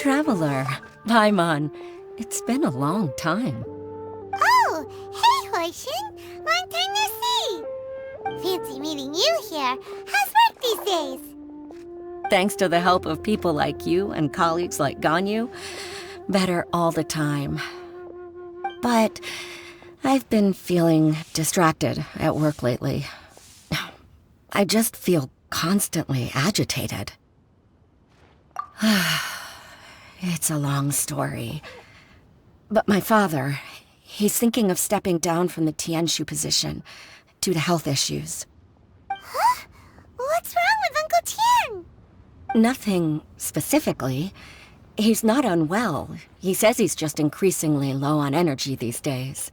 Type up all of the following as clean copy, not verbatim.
traveler. Paimon. It's been a long time. Oh, hey, Hoishin! Long time no see! Fancy meeting you here. How's work these days? Thanks to the help of people like you and colleagues like Ganyu, better all the time. But I've been feeling distracted at work lately. I just feel constantly agitated. It's a long story. But my father, he's thinking of stepping down from the Tianshu position due to health issues. Huh? What's wrong with Uncle Tian? Nothing specifically. He's not unwell. He says he's just increasingly low on energy these days.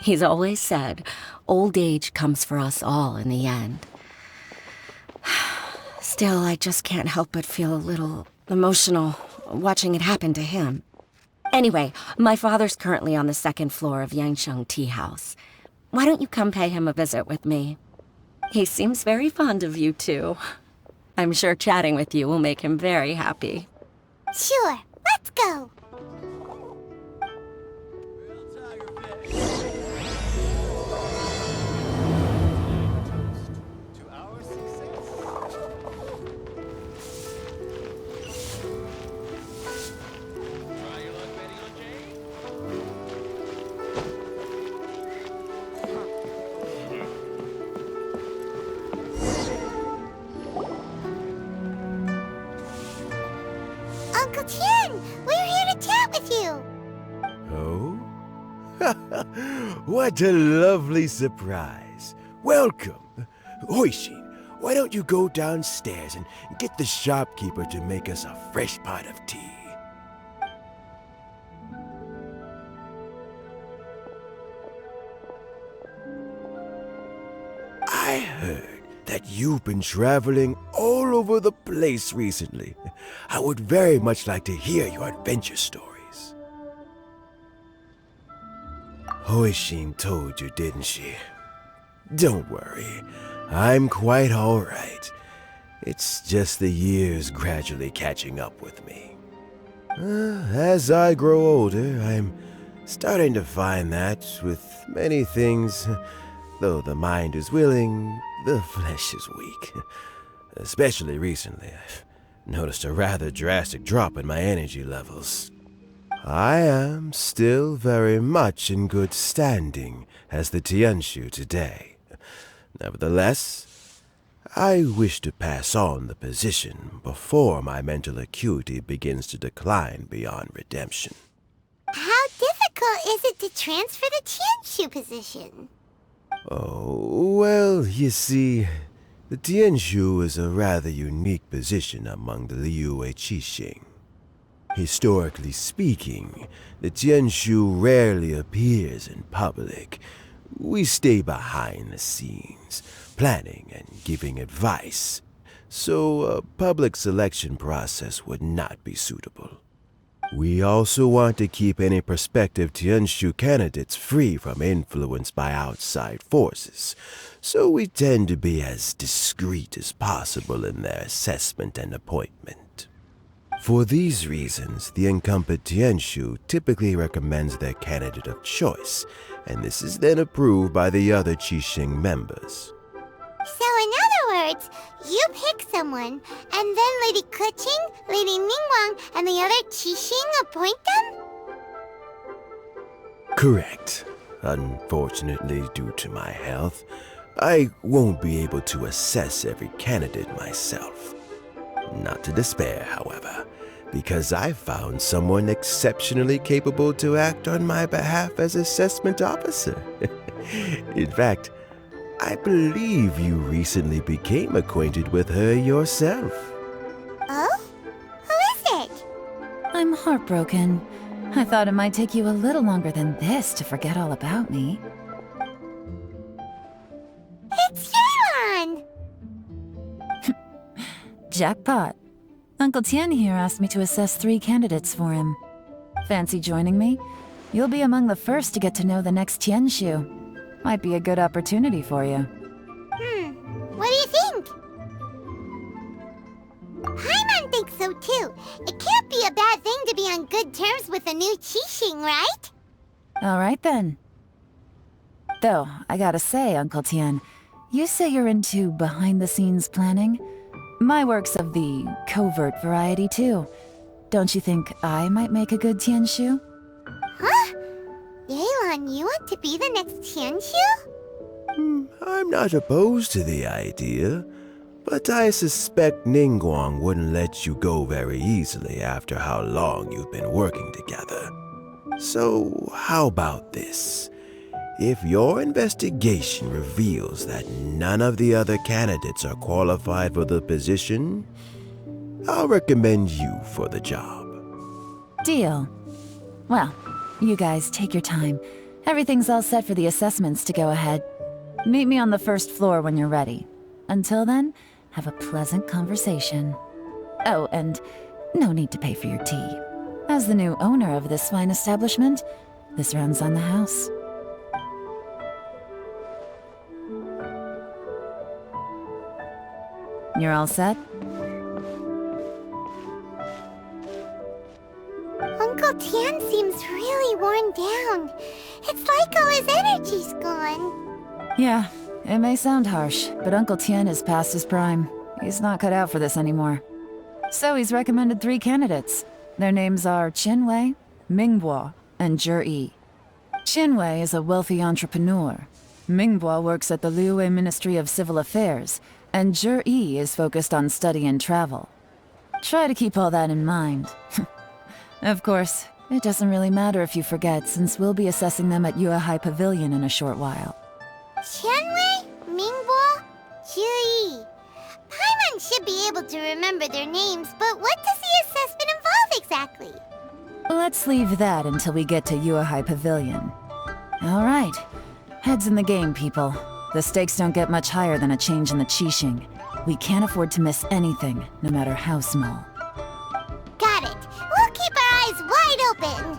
He's always said, old age comes for us all in the end. Still, I just can't help but feel a little emotional watching it happen to him. Anyway, my father's currently on the second floor of Yangsheng Tea House. Why don't you come pay him a visit with me? He seems very fond of you, too. I'm sure chatting with you will make him very happy. Sure, let's go! Uncle Tian, we're here to chat with you! Oh? What a lovely surprise. Welcome. Hoishin, why don't you go downstairs and get the shopkeeper to make us a fresh pot of tea? I heard that you've been traveling all over the place recently. I would very much like to hear your adventure stories. Hoishin told you, didn't she? Don't worry, I'm quite all right. It's just the years gradually catching up with me. As I grow older, I'm starting to find that with many things, though the mind is willing, the flesh is weak. Especially recently, I've noticed a rather drastic drop in my energy levels. I am still very much in good standing as the Tianshu today. Nevertheless, I wish to pass on the position before my mental acuity begins to decline beyond redemption. How difficult is it to transfer the Tianshu position? Oh, well, you see, the Tianshu is a rather unique position among the Liyue Qixing. Historically speaking, the Tianshu rarely appears in public. We stay behind the scenes, planning and giving advice, so a public selection process would not be suitable. We also want to keep any prospective Tianshu candidates free from influence by outside forces, so we tend to be as discreet as possible in their assessment and appointment. For these reasons, the incumbent Tianshu typically recommends their candidate of choice, and this is then approved by the other Qixing members. So in other words, you pick someone, and then Lady Keqing, Lady Ningguang, and the other Qixing appoint them? Correct. Unfortunately, due to my health, I won't be able to assess every candidate myself. Not to despair, however, because I found someone exceptionally capable to act on my behalf as assessment officer. In fact, I believe you recently became acquainted with her yourself. Oh? Who is it? I'm heartbroken. I thought it might take you a little longer than this to forget all about me. It's Yeon! Jackpot. Uncle Tian here asked me to assess 3 candidates for him. Fancy joining me? You'll be among the first to get to know the next Tianshu. Might be a good opportunity for you. What do you think? Paimon think so too. It can't be a bad thing to be on good terms with a new Qixing, right? Alright then. Though, I gotta say, Uncle Tian, you say you're into behind-the-scenes planning? My work's of the covert variety too. Don't you think I might make a good Tianshu? Huh? Yelan, you want to be the next Tianshu? I'm not opposed to the idea, but I suspect Ningguang wouldn't let you go very easily after how long you've been working together. So, how about this? If your investigation reveals that none of the other candidates are qualified for the position, I'll recommend you for the job. Deal. Well, you guys take your time. Everything's all set for the assessments to go ahead. Meet me on the first floor when you're ready. Until then, have a pleasant conversation. Oh, and no need to pay for your tea. As the new owner of this fine establishment, this runs on the house. You're all set? Uncle Tian seems really worn down. It's like all his energy's gone. Yeah, it may sound harsh, but Uncle Tian is past his prime. He's not cut out for this anymore. So he's recommended 3 candidates. Their names are Qinwei, Mingbo, and Zhi. Qinwei is a wealthy entrepreneur. Mingbo works at the Liyue Ministry of Civil Affairs, and Zhi is focused on study and travel. Try to keep all that in mind. Of course, it doesn't really matter if you forget, since we'll be assessing them at Yuehai Pavilion in a short while. Qianwei, Mingbo, Zhi. Paimon should be able to remember their names, but what does the assessment involve exactly? Let's leave that until we get to Yuehai Pavilion. All right. Heads in the game, people. The stakes don't get much higher than a change in the Qixing. We can't afford to miss anything, no matter how small. Got it. We'll keep our eyes wide open.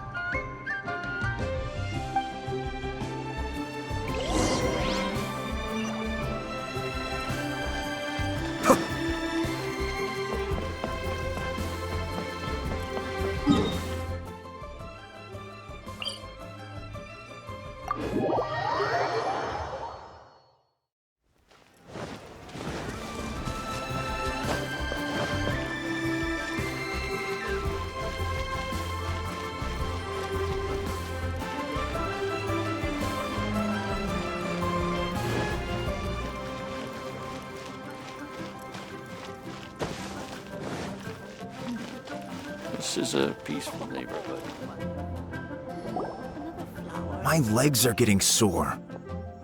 This is a peaceful neighborhood. My legs are getting sore.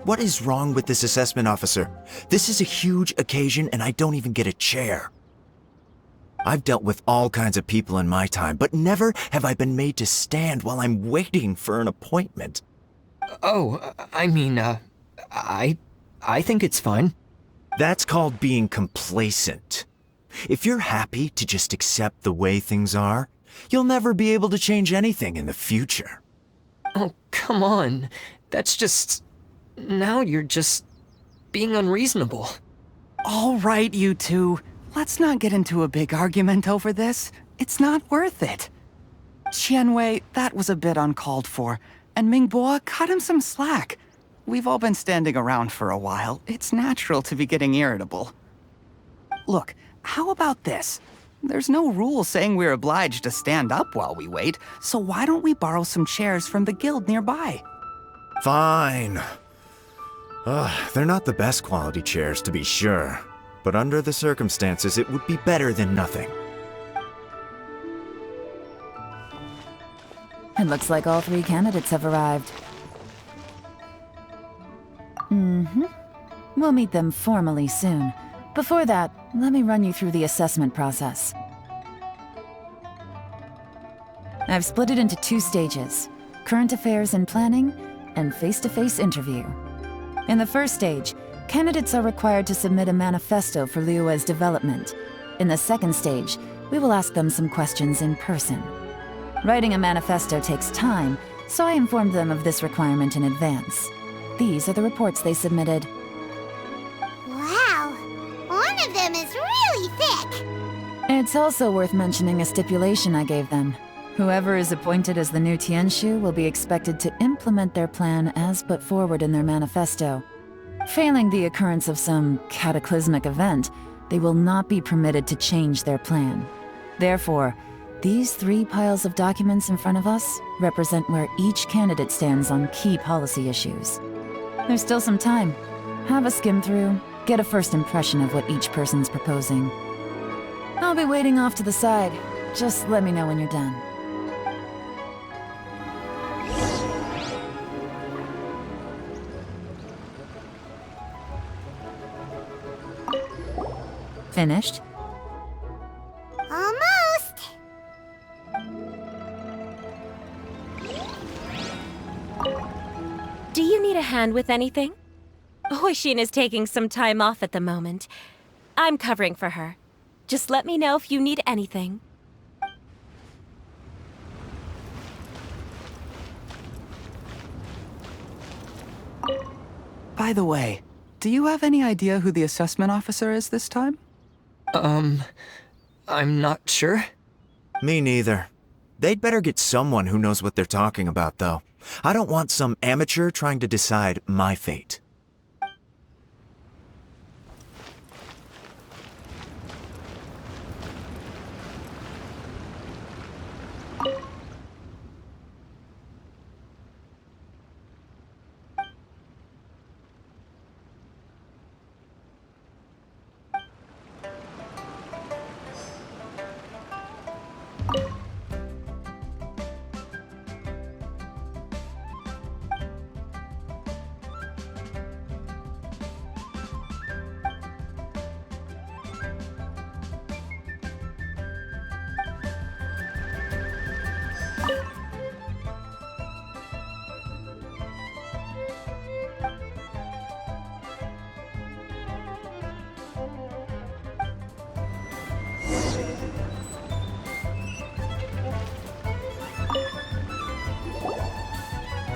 What is wrong with this assessment officer? This is a huge occasion and I don't even get a chair. I've dealt with all kinds of people in my time, but never have I been made to stand while I'm waiting for an appointment. Oh, I mean, I think it's fine. That's called being complacent. If you're happy to just accept the way things are, you'll never be able to change anything in the future. Oh, come on. That's just... Now you're just... being unreasonable. All right, you two. Let's not get into a big argument over this. It's not worth it. Qianwei, that was a bit uncalled for. And Mingbo, cut him some slack. We've all been standing around for a while. It's natural to be getting irritable. Look, how about this? There's no rule saying we're obliged to stand up while we wait, so why don't we borrow some chairs from the guild nearby? Fine. They're not the best quality chairs, to be sure. But under the circumstances, it would be better than nothing. It looks like all 3 candidates have arrived. We'll meet them formally soon. Before that, let me run you through the assessment process. I've split it into 2 stages: current affairs and planning, and face-to-face interview. In the first stage, candidates are required to submit a manifesto for Liyue's development. In the second stage, we will ask them some questions in person. Writing a manifesto takes time, so I informed them of this requirement in advance. These are the reports they submitted. Wow, one of them is really thick. It's also worth mentioning a stipulation I gave them. Whoever is appointed as the new Tianshu will be expected to implement their plan as put forward in their manifesto. Failing the occurrence of some cataclysmic event, they will not be permitted to change their plan. Therefore, these 3 piles of documents in front of us represent where each candidate stands on key policy issues. There's still some time. Have a skim through, get a first impression of what each person's proposing. I'll be waiting off to the side. Just let me know when you're done. Finished? Almost. Do you need a hand with anything? Hoishin is taking some time off at the moment. I'm covering for her. Just let me know if you need anything. By the way, do you have any idea who the assessment officer is this time? I'm not sure. Me neither. They'd better get someone who knows what they're talking about, though. I don't want some amateur trying to decide my fate.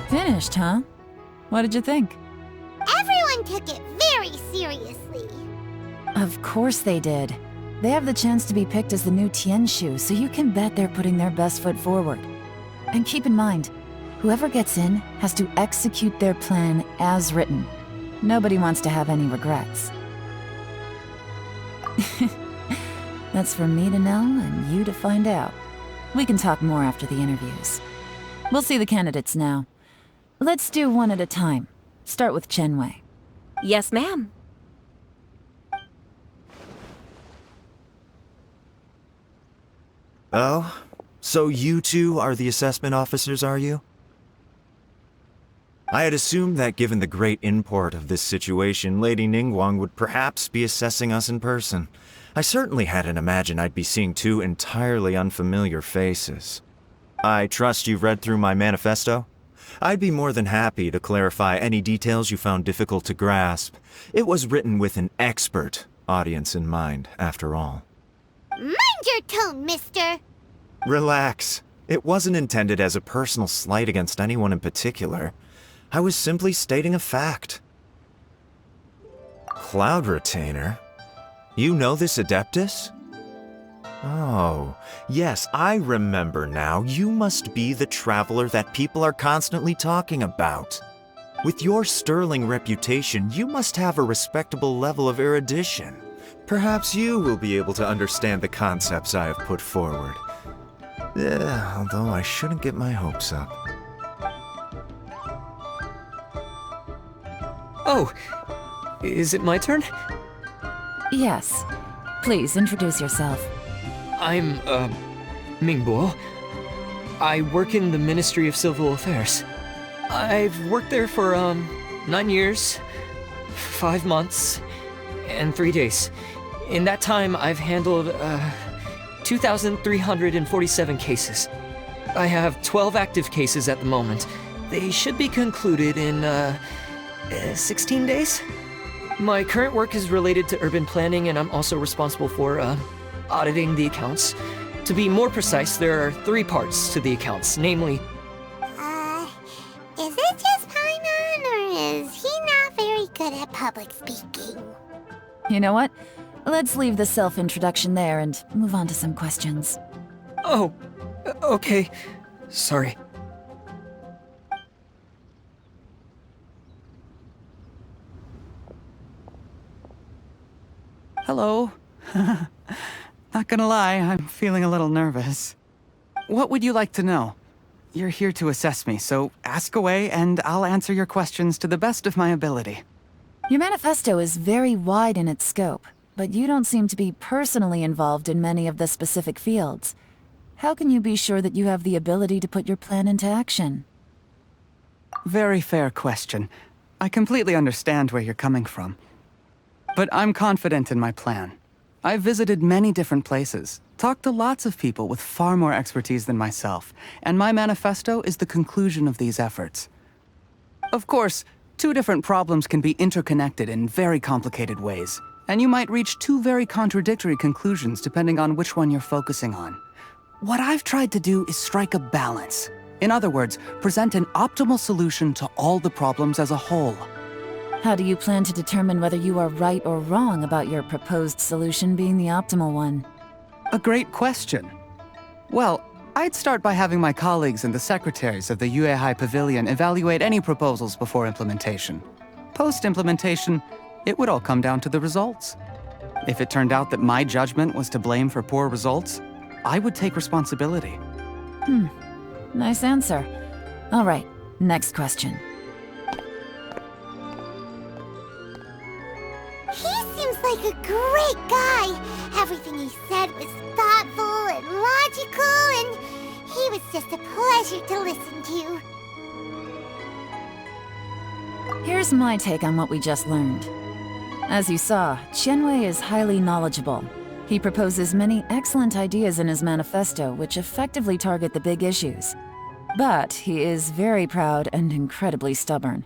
Finished, huh? What did you think? Everyone took it very seriously. Of course they did. They have the chance to be picked as the new Tianshu, so you can bet they're putting their best foot forward. And keep in mind, whoever gets in has to execute their plan as written. Nobody wants to have any regrets. That's for me to know and you to find out. We can talk more after the interviews. We'll see the candidates now. Let's do one at a time. Start with Chenwei. Yes, ma'am. Oh? So you two are the assessment officers, are you? I had assumed that given the great import of this situation, Lady Ningguang would perhaps be assessing us in person. I certainly hadn't imagined I'd be seeing 2 entirely unfamiliar faces. I trust you've read through my manifesto? I'd be more than happy to clarify any details you found difficult to grasp. It was written with an expert audience in mind, after all. Mind your tone, mister. Relax. It wasn't intended as a personal slight against anyone in particular. I was simply stating a fact. Cloud Retainer? You know this Adeptus? Oh, yes, I remember now. You must be the traveler that people are constantly talking about. With your sterling reputation, you must have a respectable level of erudition. Perhaps you will be able to understand the concepts I have put forward. Although I shouldn't get my hopes up. Oh, is it my turn? Yes. Please introduce yourself. I'm, Mingbo. I work in the Ministry of Civil Affairs. I've worked there for, 9 years, 5 months, and 3 days. In that time, I've handled, 2,347 cases. I have 12 active cases at the moment. They should be concluded in, 16 days? My current work is related to urban planning, and I'm also responsible for, auditing the accounts. To be more precise, there are 3 parts to the accounts, namely... Is it just Paimon, or is he not very good at public speaking? You know what? Let's leave the self-introduction there and move on to some questions. Oh, okay. Sorry. Hello. Not gonna lie, I'm feeling a little nervous. What would you like to know? You're here to assess me, so ask away and I'll answer your questions to the best of my ability. Your manifesto is very wide in its scope, but you don't seem to be personally involved in many of the specific fields. How can you be sure that you have the ability to put your plan into action? Very fair question. I completely understand where you're coming from. But I'm confident in my plan. I've visited many different places, talked to lots of people with far more expertise than myself, and my manifesto is the conclusion of these efforts. Of course, two different problems can be interconnected in very complicated ways, and you might reach two very contradictory conclusions depending on which one you're focusing on. What I've tried to do is strike a balance. In other words, present an optimal solution to all the problems as a whole. How do you plan to determine whether you are right or wrong about your proposed solution being the optimal one? A great question. Well, I'd start by having my colleagues and the secretaries of the Liyue Pavilion evaluate any proposals before implementation. Post-implementation, it would all come down to the results. If it turned out that my judgment was to blame for poor results, I would take responsibility. Nice answer. All right, next question. He seems like a great guy. Everything he said was thoughtful and logical, and he was just a pleasure to listen to. Here's my take on what we just learned. As you saw, Qianwei is highly knowledgeable. He proposes many excellent ideas in his manifesto which effectively target the big issues. But he is very proud and incredibly stubborn.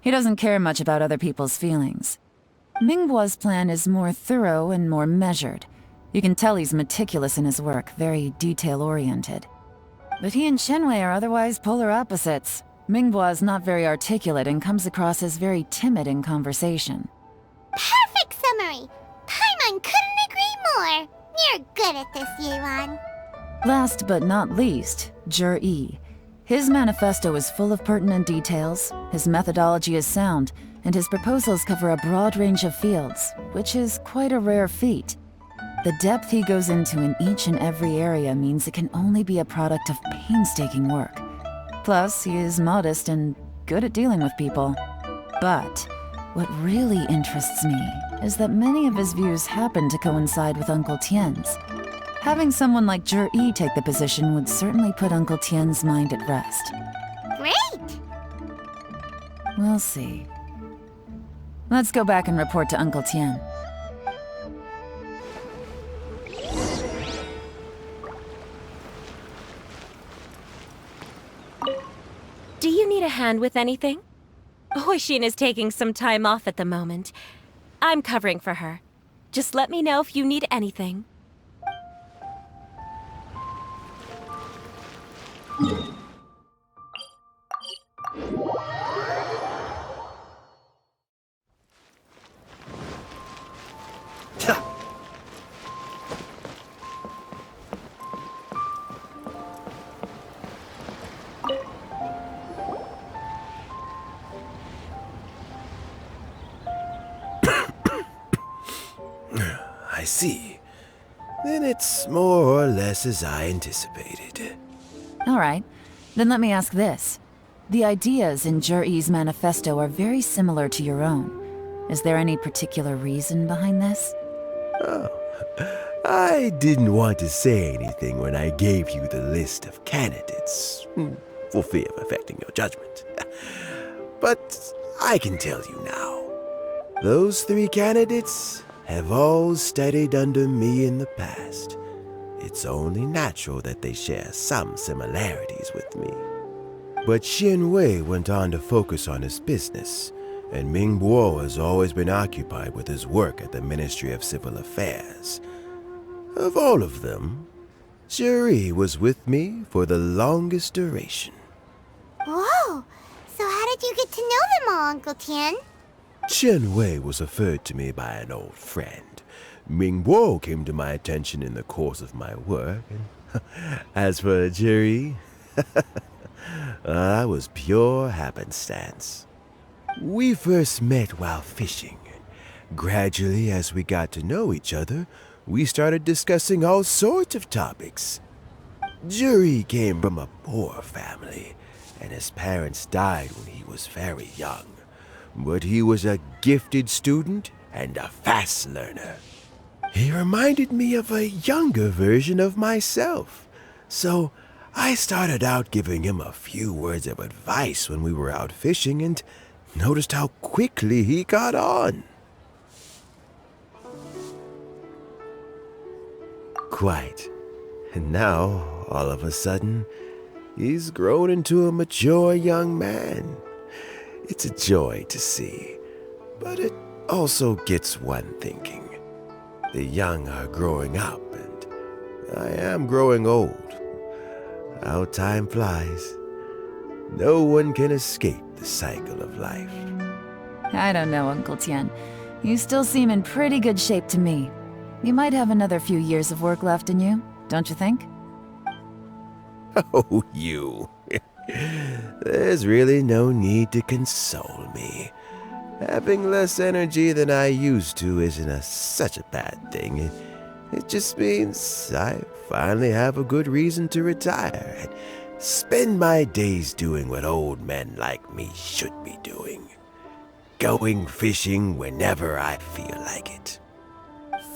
He doesn't care much about other people's feelings. Mingbo's plan is more thorough and more measured. You can tell he's meticulous in his work, very detail-oriented. But he and Qianwei are otherwise polar opposites. Mingbo is not very articulate and comes across as very timid in conversation. Perfect summary! Paimon couldn't agree more! You're good at this, Yuan. Last but not least, Zhi. His manifesto is full of pertinent details, his methodology is sound, and his proposals cover a broad range of fields, which is quite a rare feat. The depth he goes into in each and every area means it can only be a product of painstaking work. Plus, he is modest and good at dealing with people. But what really interests me is that many of his views happen to coincide with Uncle Tien's. Having someone like Zhi take the position would certainly put Uncle Tien's mind at rest. Great! We'll see. Let's go back and report to Uncle Tien. Do you need a hand with anything? Huixin is taking some time off at the moment. I'm covering for her. Just let me know if you need anything. I see. Then it's more or less as I anticipated. All right, then let me ask this. The ideas in Zhi's manifesto are very similar to your own. Is there any particular reason behind this? Oh, I didn't want to say anything when I gave you the list of candidates, for fear of affecting your judgment. But I can tell you now. Those 3 candidates have all studied under me in the past. It's only natural that they share some similarities with me. But Qianwei went on to focus on his business, and Mingbo has always been occupied with his work at the Ministry of Civil Affairs. Of all of them, Zhi was with me for the longest duration. Whoa! So how did you get to know them all, Uncle Tien? Chen Wei was referred to me by an old friend. Ming Guo came to my attention in the course of my work, and as for Jiri, that was pure happenstance. We first met while fishing. Gradually, as we got to know each other, we started discussing all sorts of topics. Jiri came from a poor family, and his parents died when he was very young. But he was a gifted student and a fast learner. He reminded me of a younger version of myself, so I started out giving him a few words of advice when we were out fishing and noticed how quickly he got on. Quite. And now, all of a sudden, he's grown into a mature young man. It's a joy to see, but it also gets one thinking. The young are growing up, and I am growing old. How time flies. No one can escape the cycle of life. I don't know, Uncle Tian. You still seem in pretty good shape to me. You might have another few years of work left in you, don't you think? Oh, you. There's really no need to console me. Having less energy than I used to isn't such a bad thing. It just means I finally have a good reason to retire and spend my days doing what old men like me should be doing. Going fishing whenever I feel like it.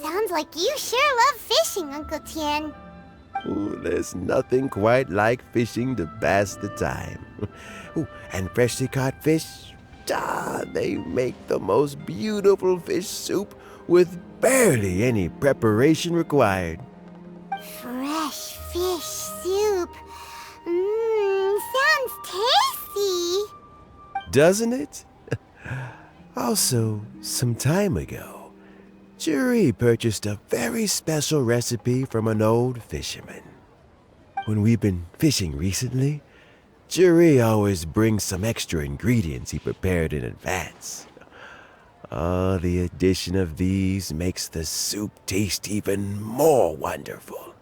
Sounds like you sure love fishing, Uncle Tian. Ooh, there's nothing quite like fishing to pass the time. Ooh, and freshly caught fish, they make the most beautiful fish soup with barely any preparation required. Fresh fish soup. Sounds tasty. Doesn't it? Also, some time ago, Jiri purchased a very special recipe from an old fisherman. When we've been fishing recently, Jiri always brings some extra ingredients he prepared in advance. The addition of these makes the soup taste even more wonderful.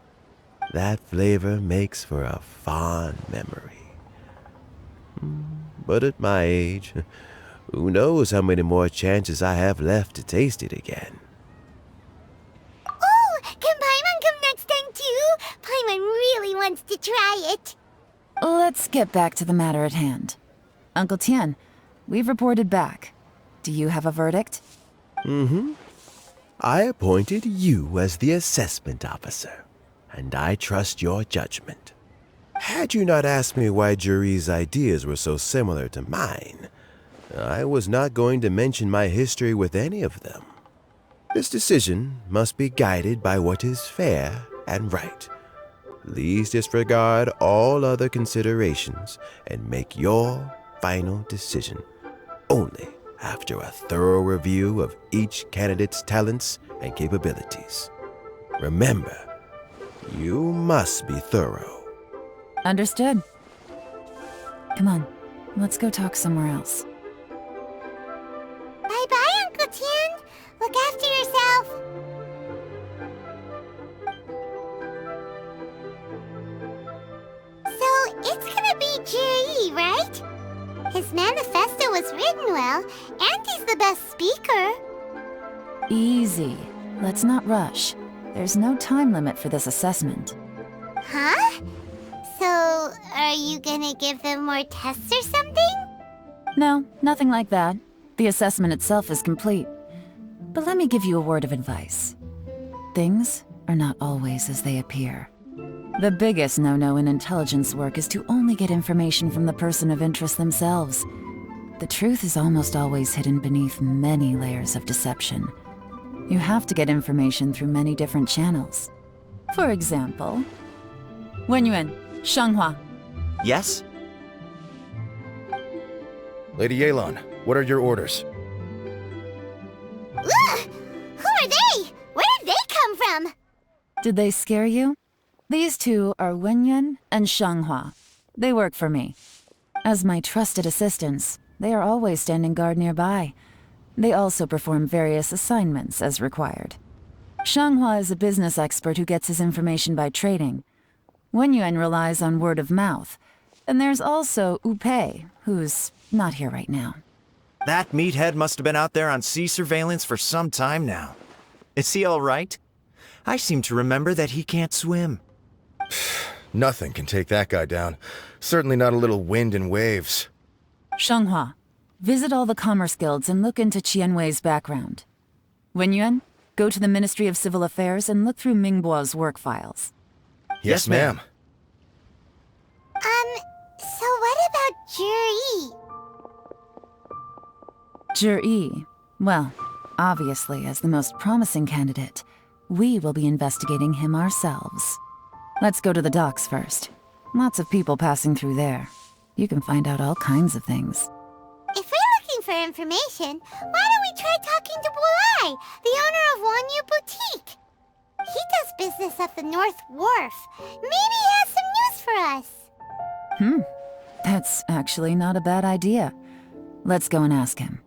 That flavor makes for a fond memory. But at my age, who knows how many more chances I have left to taste it again. Oh, can Paimon come next time too? Paimon really wants to try it. Let's get back to the matter at hand. Uncle Tian, we've reported back. Do you have a verdict? I appointed you as the assessment officer, and I trust your judgment. Had you not asked me why Jiri's ideas were so similar to mine, I was not going to mention my history with any of them. This decision must be guided by what is fair and right. Please disregard all other considerations and make your final decision only after a thorough review of each candidate's talents and capabilities. Remember, you must be thorough. Understood. Come on, let's go talk somewhere else. Bye-bye, Uncle Tian. Look after yourself. So, it's gonna be Jiri, right? His manifesto was written well, and he's the best speaker. Easy. Let's not rush. There's no time limit for this assessment. Huh? So, are you gonna give them more tests or something? No, nothing like that. The assessment itself is complete. But let me give you a word of advice. Things are not always as they appear. The biggest no-no in intelligence work is to only get information from the person of interest themselves. The truth is almost always hidden beneath many layers of deception. You have to get information through many different channels. For example, Wenyuan, Shanghua. Yes? Lady Yelan, what are your orders? Ugh! Who are they? Where did they come from? Did they scare you? These two are Wenyuan and Shanghua. They work for me. As my trusted assistants, they are always standing guard nearby. They also perform various assignments as required. Shanghua is a business expert who gets his information by trading. Wenyuan relies on word of mouth. And there's also Upei, who's not here right now. That meathead must have been out there on sea surveillance for some time now. Is he all right? I seem to remember that he can't swim. Nothing can take that guy down. Certainly not a little wind and waves. Shanghua, visit all the commerce guilds and look into Qianwei's background. Wenyuan, go to the Ministry of Civil Affairs and look through Mingbo's work files. Yes, ma'am. So what about Juri? Juri, well, obviously as the most promising candidate, we will be investigating him ourselves. Let's go to the docks first. Lots of people passing through there. You can find out all kinds of things. If we're looking for information, why don't we try talking to Bulai, the owner of Wanyu Boutique? He does business at the North Wharf. Maybe he has some news for us. That's actually not a bad idea. Let's go and ask him.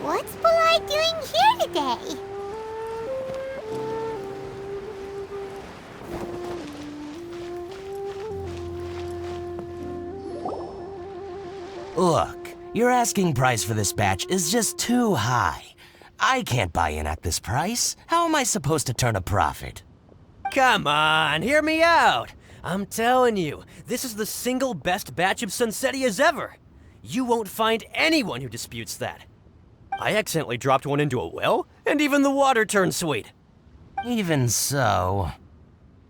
What's Bulai doing here today? Look, your asking price for this batch is just too high. I can't buy in at this price. How am I supposed to turn a profit? Come on, hear me out. I'm telling you, this is the single best batch of Sunsettias ever. You won't find anyone who disputes that. I accidentally dropped one into a well, and even the water turned sweet. Even so...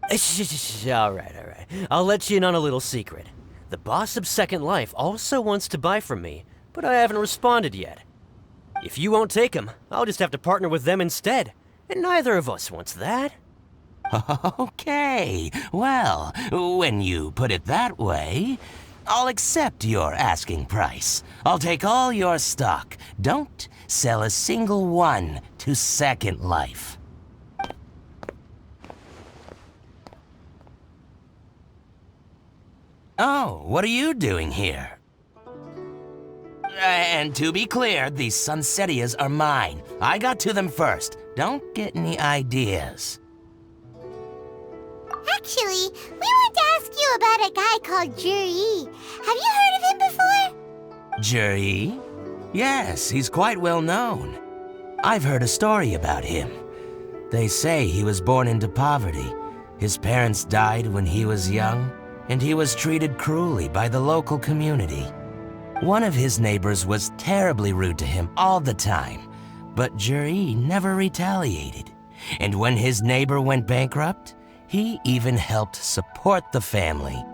All right. I'll let you in on a little secret. The boss of Second Life also wants to buy from me, but I haven't responded yet. If you won't take him, I'll just have to partner with them instead, and neither of us wants that. Okay, well, when you put it that way, I'll accept your asking price. I'll take all your stock. Don't sell a single one to Second Life. Oh, what are you doing here? And to be clear, these Sunsettias are mine. I got to them first. Don't get any ideas. Actually, we want to ask you about a guy called Juri. Have you heard of him before? Juri? Yes, he's quite well known. I've heard a story about him. They say he was born into poverty. His parents died when he was young, and he was treated cruelly by the local community. One of his neighbors was terribly rude to him all the time, but Juri never retaliated. And when his neighbor went bankrupt, he even helped support the family.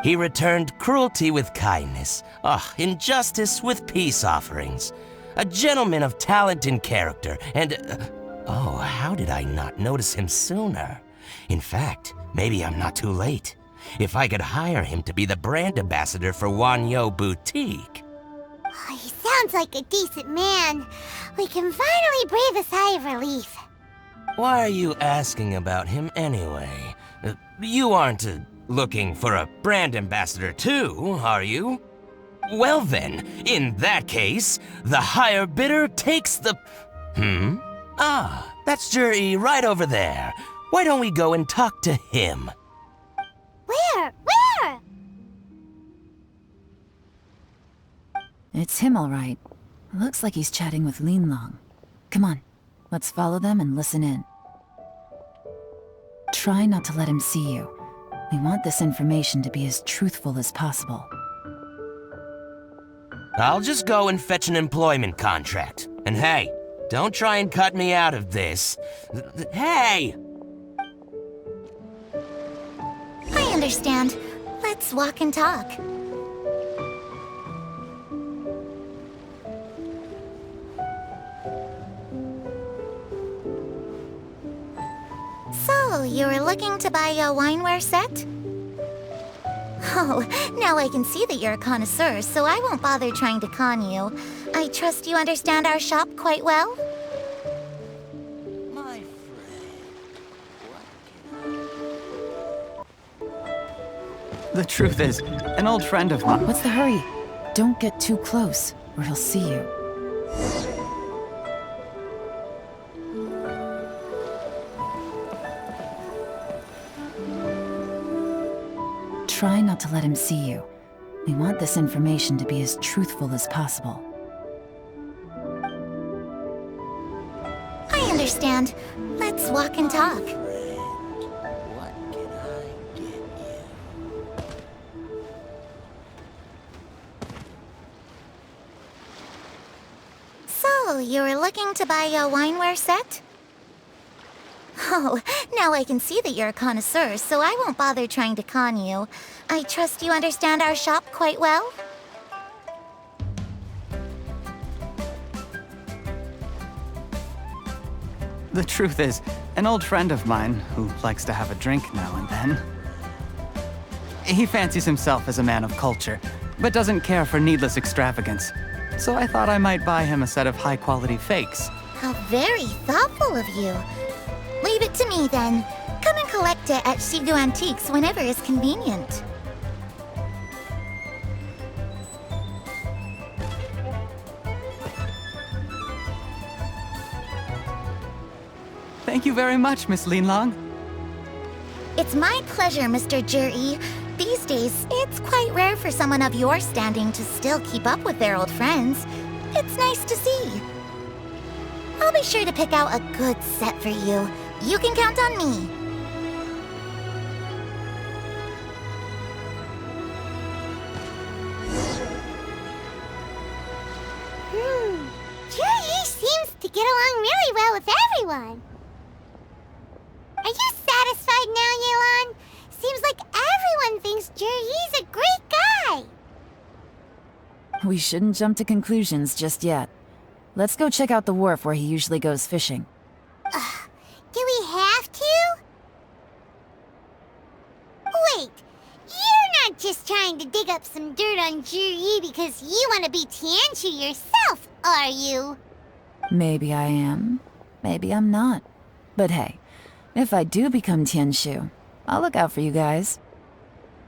He returned cruelty with kindness, injustice with peace offerings. A gentleman of talent and character, and... how did I not notice him sooner? In fact, maybe I'm not too late. If I could hire him to be the brand ambassador for Wanyu Boutique. Oh, he sounds like a decent man. We can finally breathe a sigh of relief. Why are you asking about him anyway? You aren't looking for a brand ambassador too, are you? Well then, in that case, the higher bidder takes the... that's Juri right over there. Why don't we go and talk to him? Where? It's him, all right. Looks like he's chatting with Linlong. Come on, let's follow them and listen in. Try not to let him see you. We want this information to be as truthful as possible. I'll just go and fetch an employment contract. And hey, don't try and cut me out of this. Hey! I understand. Let's walk and talk. So, you were looking to buy a wineware set? Oh, now I can see that you're a connoisseur, so I won't bother trying to con you. I trust you understand our shop quite well? My The truth is, an old friend of mine. What's the hurry? Don't get too close, or he'll see you. Try not to let him see you. We want this information to be as truthful as possible. I understand. Let's walk and talk. What can I get you? So, you were looking to buy a wineware set? Oh, now I can see that you're a connoisseur, so I won't bother trying to con you. I trust you understand our shop quite well? The truth is, an old friend of mine who likes to have a drink now and then. He fancies himself as a man of culture, but doesn't care for needless extravagance. So I thought I might buy him a set of high-quality fakes. How very thoughtful of you. Leave it to me then. Come and collect it at Shigu Antiques whenever is convenient. Thank you very much, Miss Linlong. It's my pleasure, Mr. Juri. These days, it's quite rare for someone of your standing to still keep up with their old friends. It's nice to see. I'll be sure to pick out a good set for you. You can count on me. Juri seems to get along really well with everyone. Are you satisfied now, Yelan? Seems like everyone thinks Juri's a great guy. We shouldn't jump to conclusions just yet. Let's go check out the wharf where he usually goes fishing. Do we have to? Wait, you're not just trying to dig up some dirt on Juri because you want to be Tianchu yourself, are you? Maybe I am. Maybe I'm not. But hey, if I do become Tianshu, I'll look out for you guys.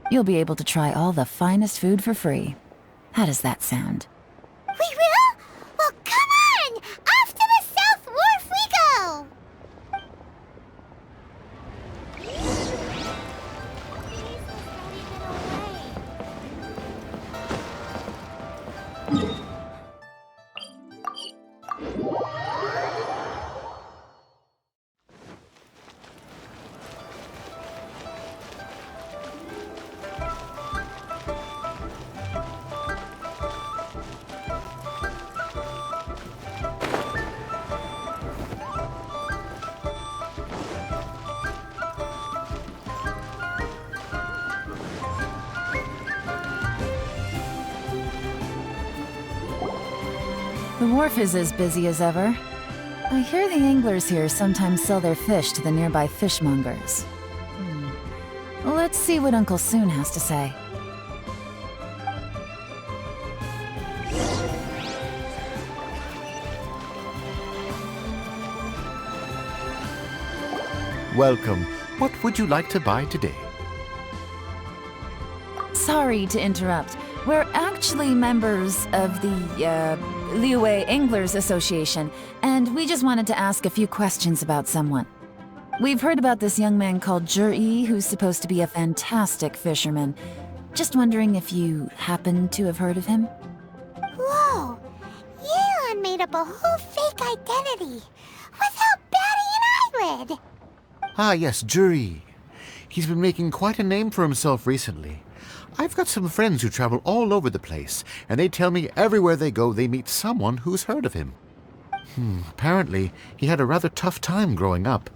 You'll be able to try all the finest food for free. How does that sound? We will? Well, come on! Off to the South Wharf we go! The wharf is as busy as ever. I hear the anglers here sometimes sell their fish to the nearby fishmongers. Let's see what Uncle Soon has to say. Welcome. What would you like to buy today? Sorry to interrupt. We're actually members of the, Liyue Anglers Association, and we just wanted to ask a few questions about someone. We've heard about this young man called Juri, who's supposed to be a fantastic fisherman. Just wondering if you happen to have heard of him? Whoa! Yelan made up a whole fake identity without batting an eyelid! Ah, yes, Juri. He's been making quite a name for himself recently. I've got some friends who travel all over the place, and they tell me everywhere they go they meet someone who's heard of him. Apparently, he had a rather tough time growing up.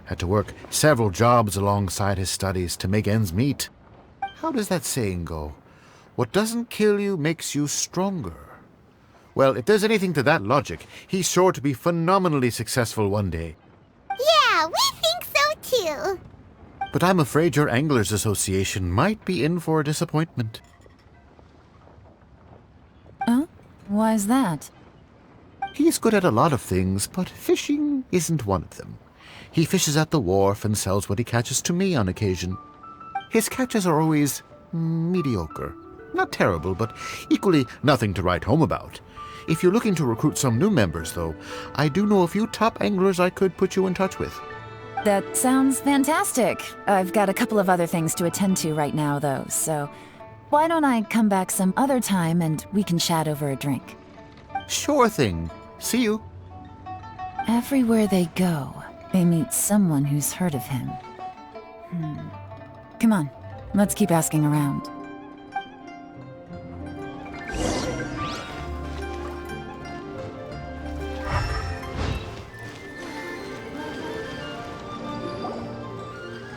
Had to work several jobs alongside his studies to make ends meet. How does that saying go? What doesn't kill you makes you stronger. Well, if there's anything to that logic, he's sure to be phenomenally successful one day. Yeah, we think so too! but I'm afraid your Anglers Association might be in for a disappointment. Oh? Why's that? He's good at a lot of things, but fishing isn't one of them. He fishes at the wharf and sells what he catches to me on occasion. His catches are always mediocre. Not terrible, but equally nothing to write home about. If you're looking to recruit some new members, though, I do know a few top anglers I could put you in touch with. That sounds fantastic. I've got a couple of other things to attend to right now, though, so why don't I come back some other time and we can chat over a drink? Sure thing. See you. Everywhere they go, they meet someone who's heard of him. Come on, let's keep asking around.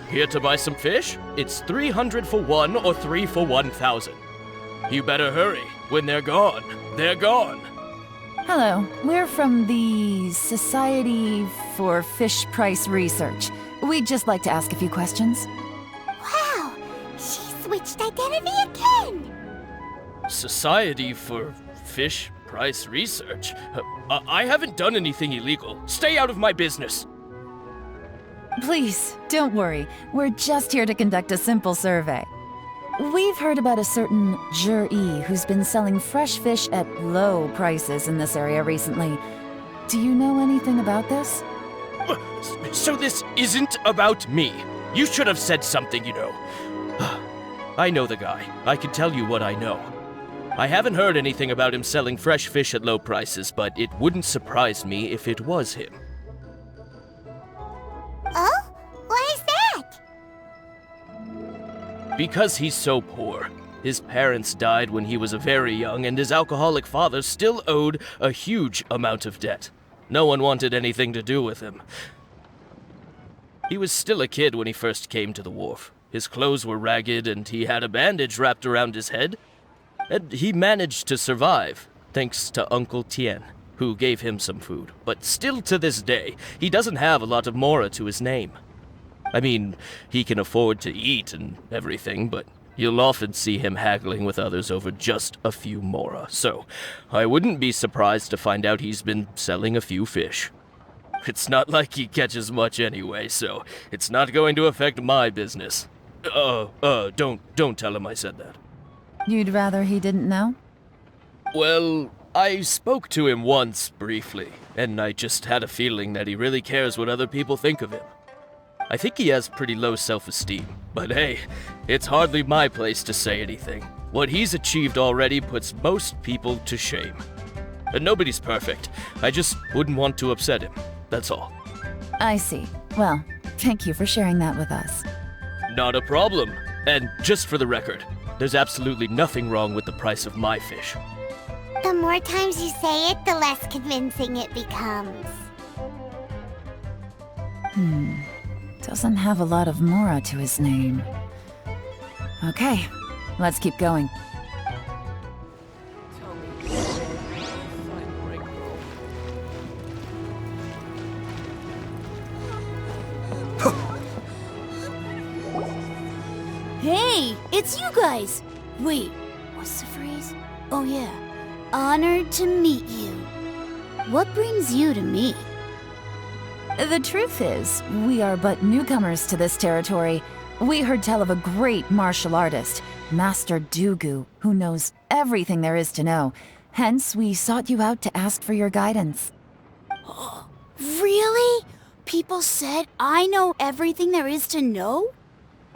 Here to buy some fish? It's 300 for 1 or 3 for 1,000. You better hurry. When they're gone, they're gone. Hello, we're from the Society for Fish Price Research. We'd just like to ask a few questions. Wow, she switched identity again! Society for Fish Price Research? I haven't done anything illegal. Stay out of my business. Please, don't worry. We're just here to conduct a simple survey. We've heard about a certain Zhi who's been selling fresh fish at low prices in this area recently. Do you know anything about this? So this isn't about me. You should have said something, you know. I know the guy. I can tell you what I know. I haven't heard anything about him selling fresh fish at low prices, but it wouldn't surprise me if it was him. Oh? Why is that? Because he's so poor. His parents died when he was very young, and his alcoholic father still owed a huge amount of debt. No one wanted anything to do with him. He was still a kid when he first came to the wharf. His clothes were ragged, and he had a bandage wrapped around his head. And he managed to survive, thanks to Uncle Tien, who gave him some food. But still to this day, he doesn't have a lot of mora to his name. I mean, he can afford to eat and everything, but you'll often see him haggling with others over just a few mora. So, I wouldn't be surprised to find out he's been selling a few fish. It's not like he catches much anyway, so it's not going to affect my business. Don't tell him I said that. You'd rather he didn't know? Well, I spoke to him once, briefly, and I just had a feeling that he really cares what other people think of him. I think he has pretty low self-esteem, but hey, it's hardly my place to say anything. What he's achieved already puts most people to shame. And nobody's perfect. I just wouldn't want to upset him, that's all. I see. Well, thank you for sharing that with us. Not a problem. And just for the record, there's absolutely nothing wrong with the price of my fish. The more times you say it, the less convincing it becomes. Doesn't have a lot of mora to his name. Okay, let's keep going. Hey, it's you guys! Wait, what's the phrase? Oh yeah, honored to meet you. What brings you to me? The truth is, we are but newcomers to this territory. We heard tell of a great martial artist, Master Dugu, who knows everything there is to know. Hence, we sought you out to ask for your guidance. Really? People said I know everything there is to know?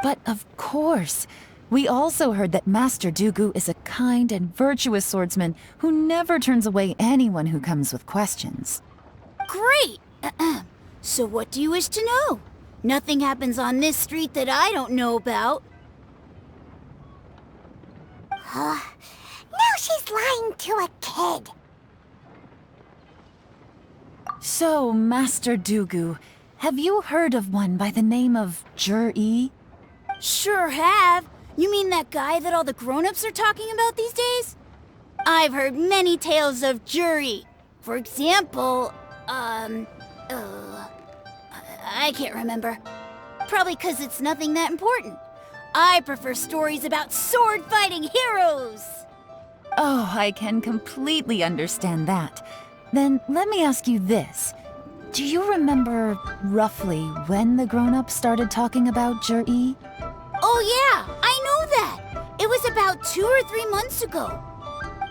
But of course. We also heard that Master Dugu is a kind and virtuous swordsman who never turns away anyone who comes with questions. Great! So what do you wish to know? Nothing happens on this street that I don't know about. Now she's lying to a kid. So, Master Dugu, have you heard of one by the name of Zhi? Sure have. You mean that guy that all the grown-ups are talking about these days? I've heard many tales of Zhi. For example, I can't remember. Probably 'cause it's nothing that important. I prefer stories about sword-fighting heroes! Oh, I can completely understand that. Then let me ask you this. Do you remember roughly when the grown-ups started talking about Jur-E? Oh yeah, I know that! It was about 2 or 3 months ago.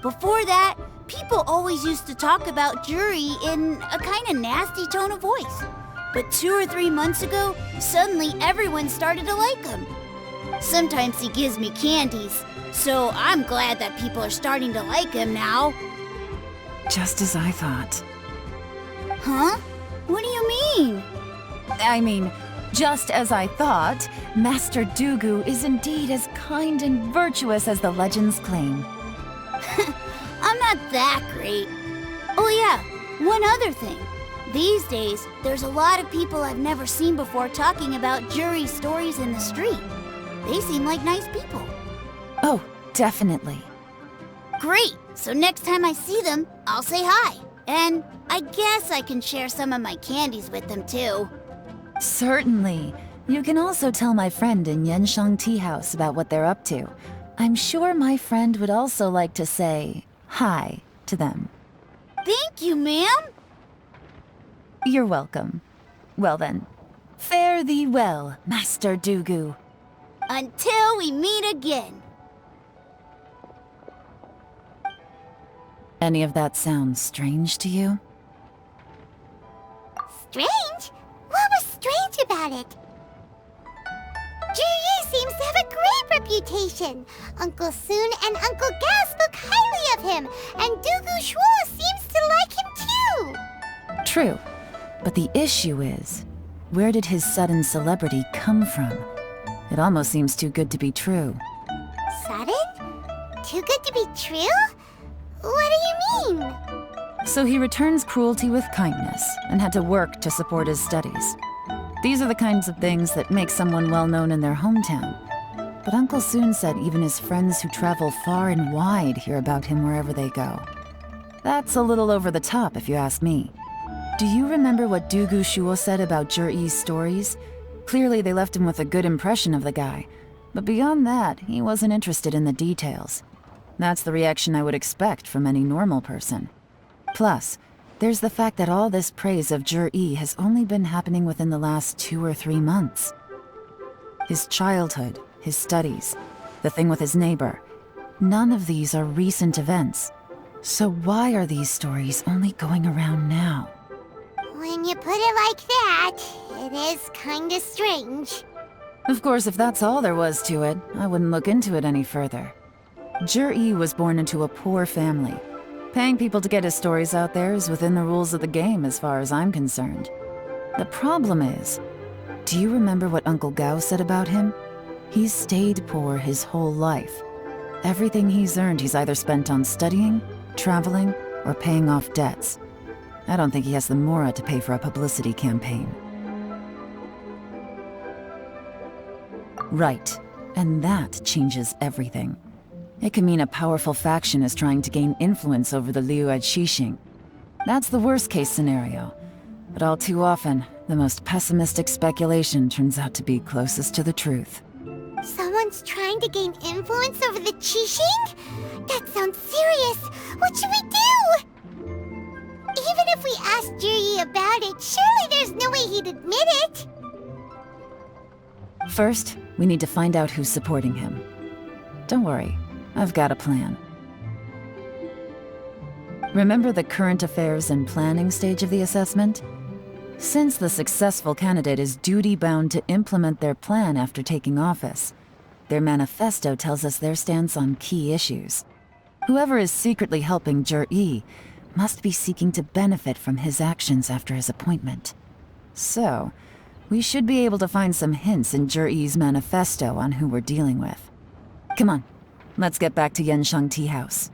Before that, people always used to talk about Juri in a kind of nasty tone of voice. But 2 or 3 months ago, suddenly everyone started to like him. Sometimes he gives me candies, so I'm glad that people are starting to like him now. Just as I thought. Huh? What do you mean? I mean, just as I thought, Master Dugu is indeed as kind and virtuous as the legends claim. I'm not that great. Oh yeah, one other thing. These days, there's a lot of people I've never seen before talking about Juri stories in the street. They seem like nice people. Oh, definitely. Great! So next time I see them, I'll say hi. And I guess I can share some of my candies with them too. Certainly. You can also tell my friend in Yenshang Tea House about what they're up to. I'm sure my friend would also like to say hi to them. Thank you, ma'am! You're welcome. Well then, fare thee well, Master Dugu. Until we meet again. Any of that sound strange to you? Strange? What was strange about it? Juri seems to have a great reputation. Uncle Soon and Uncle Gao spoke highly of him, and Dugu Shuo seems to like him too. True. But the issue is, where did his sudden celebrity come from? It almost seems too good to be true. Sudden? Too good to be true? What do you mean? So he returns cruelty with kindness, and had to work to support his studies. These are the kinds of things that make someone well known in their hometown. But Uncle Soon said even his friends who travel far and wide hear about him wherever they go. That's a little over the top, if you ask me. Do you remember what Dugu Shuo said about Jur-E's stories? Clearly they left him with a good impression of the guy. But beyond that, he wasn't interested in the details. That's the reaction I would expect from any normal person. Plus, there's the fact that all this praise of Jur-E has only been happening within the last 2 or 3 months. His childhood, his studies, the thing with his neighbor, none of these are recent events. So why are these stories only going around now? When you put it like that, it is kinda strange. Of course, if that's all there was to it, I wouldn't look into it any further. Jur-E was born into a poor family. Paying people to get his stories out there is within the rules of the game as far as I'm concerned. The problem is, do you remember what Uncle Gao said about him? He's stayed poor his whole life. Everything he's earned he's either spent on studying, traveling, or paying off debts. I don't think he has the mora to pay for a publicity campaign. Right, and that changes everything. It can mean a powerful faction is trying to gain influence over the Liyue Qixing. That's the worst-case scenario. But all too often, the most pessimistic speculation turns out to be closest to the truth. Someone's trying to gain influence over the Qixing? That sounds serious. What should we do? Even if we asked Juri about it, surely there's no way he'd admit it. First, we need to find out who's supporting him. Don't worry, I've got a plan. Remember the current affairs and planning stage of the assessment? Since the successful candidate is duty-bound to implement their plan after taking office, their manifesto tells us their stance on key issues. Whoever is secretly helping Jur-E must be seeking to benefit from his actions after his appointment. So, we should be able to find some hints in Jur-E's manifesto on who we're dealing with. Come on, let's get back to Yenshang Tea House.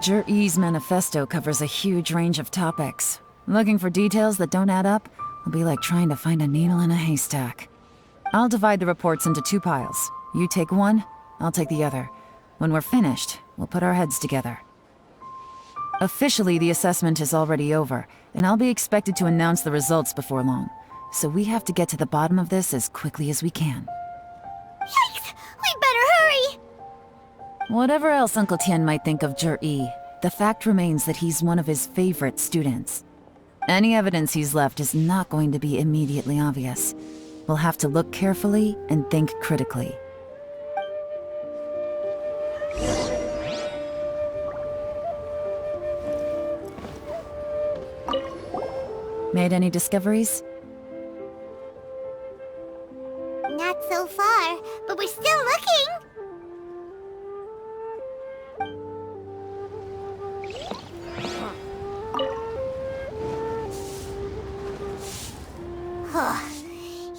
Jur-E's manifesto covers a huge range of topics. Looking for details that don't add up will be like trying to find a needle in a haystack. I'll divide the reports into 2 piles. You take one, I'll take the other. When we're finished, we'll put our heads together. Officially, the assessment is already over, and I'll be expected to announce the results before long. So we have to get to the bottom of this as quickly as we can. Yikes! We better hurry! Whatever else Uncle Tien might think of Jur-E, the fact remains that he's one of his favorite students. Any evidence he's left is not going to be immediately obvious. We'll have to look carefully and think critically. Made any discoveries? Not so far, but we're still looking.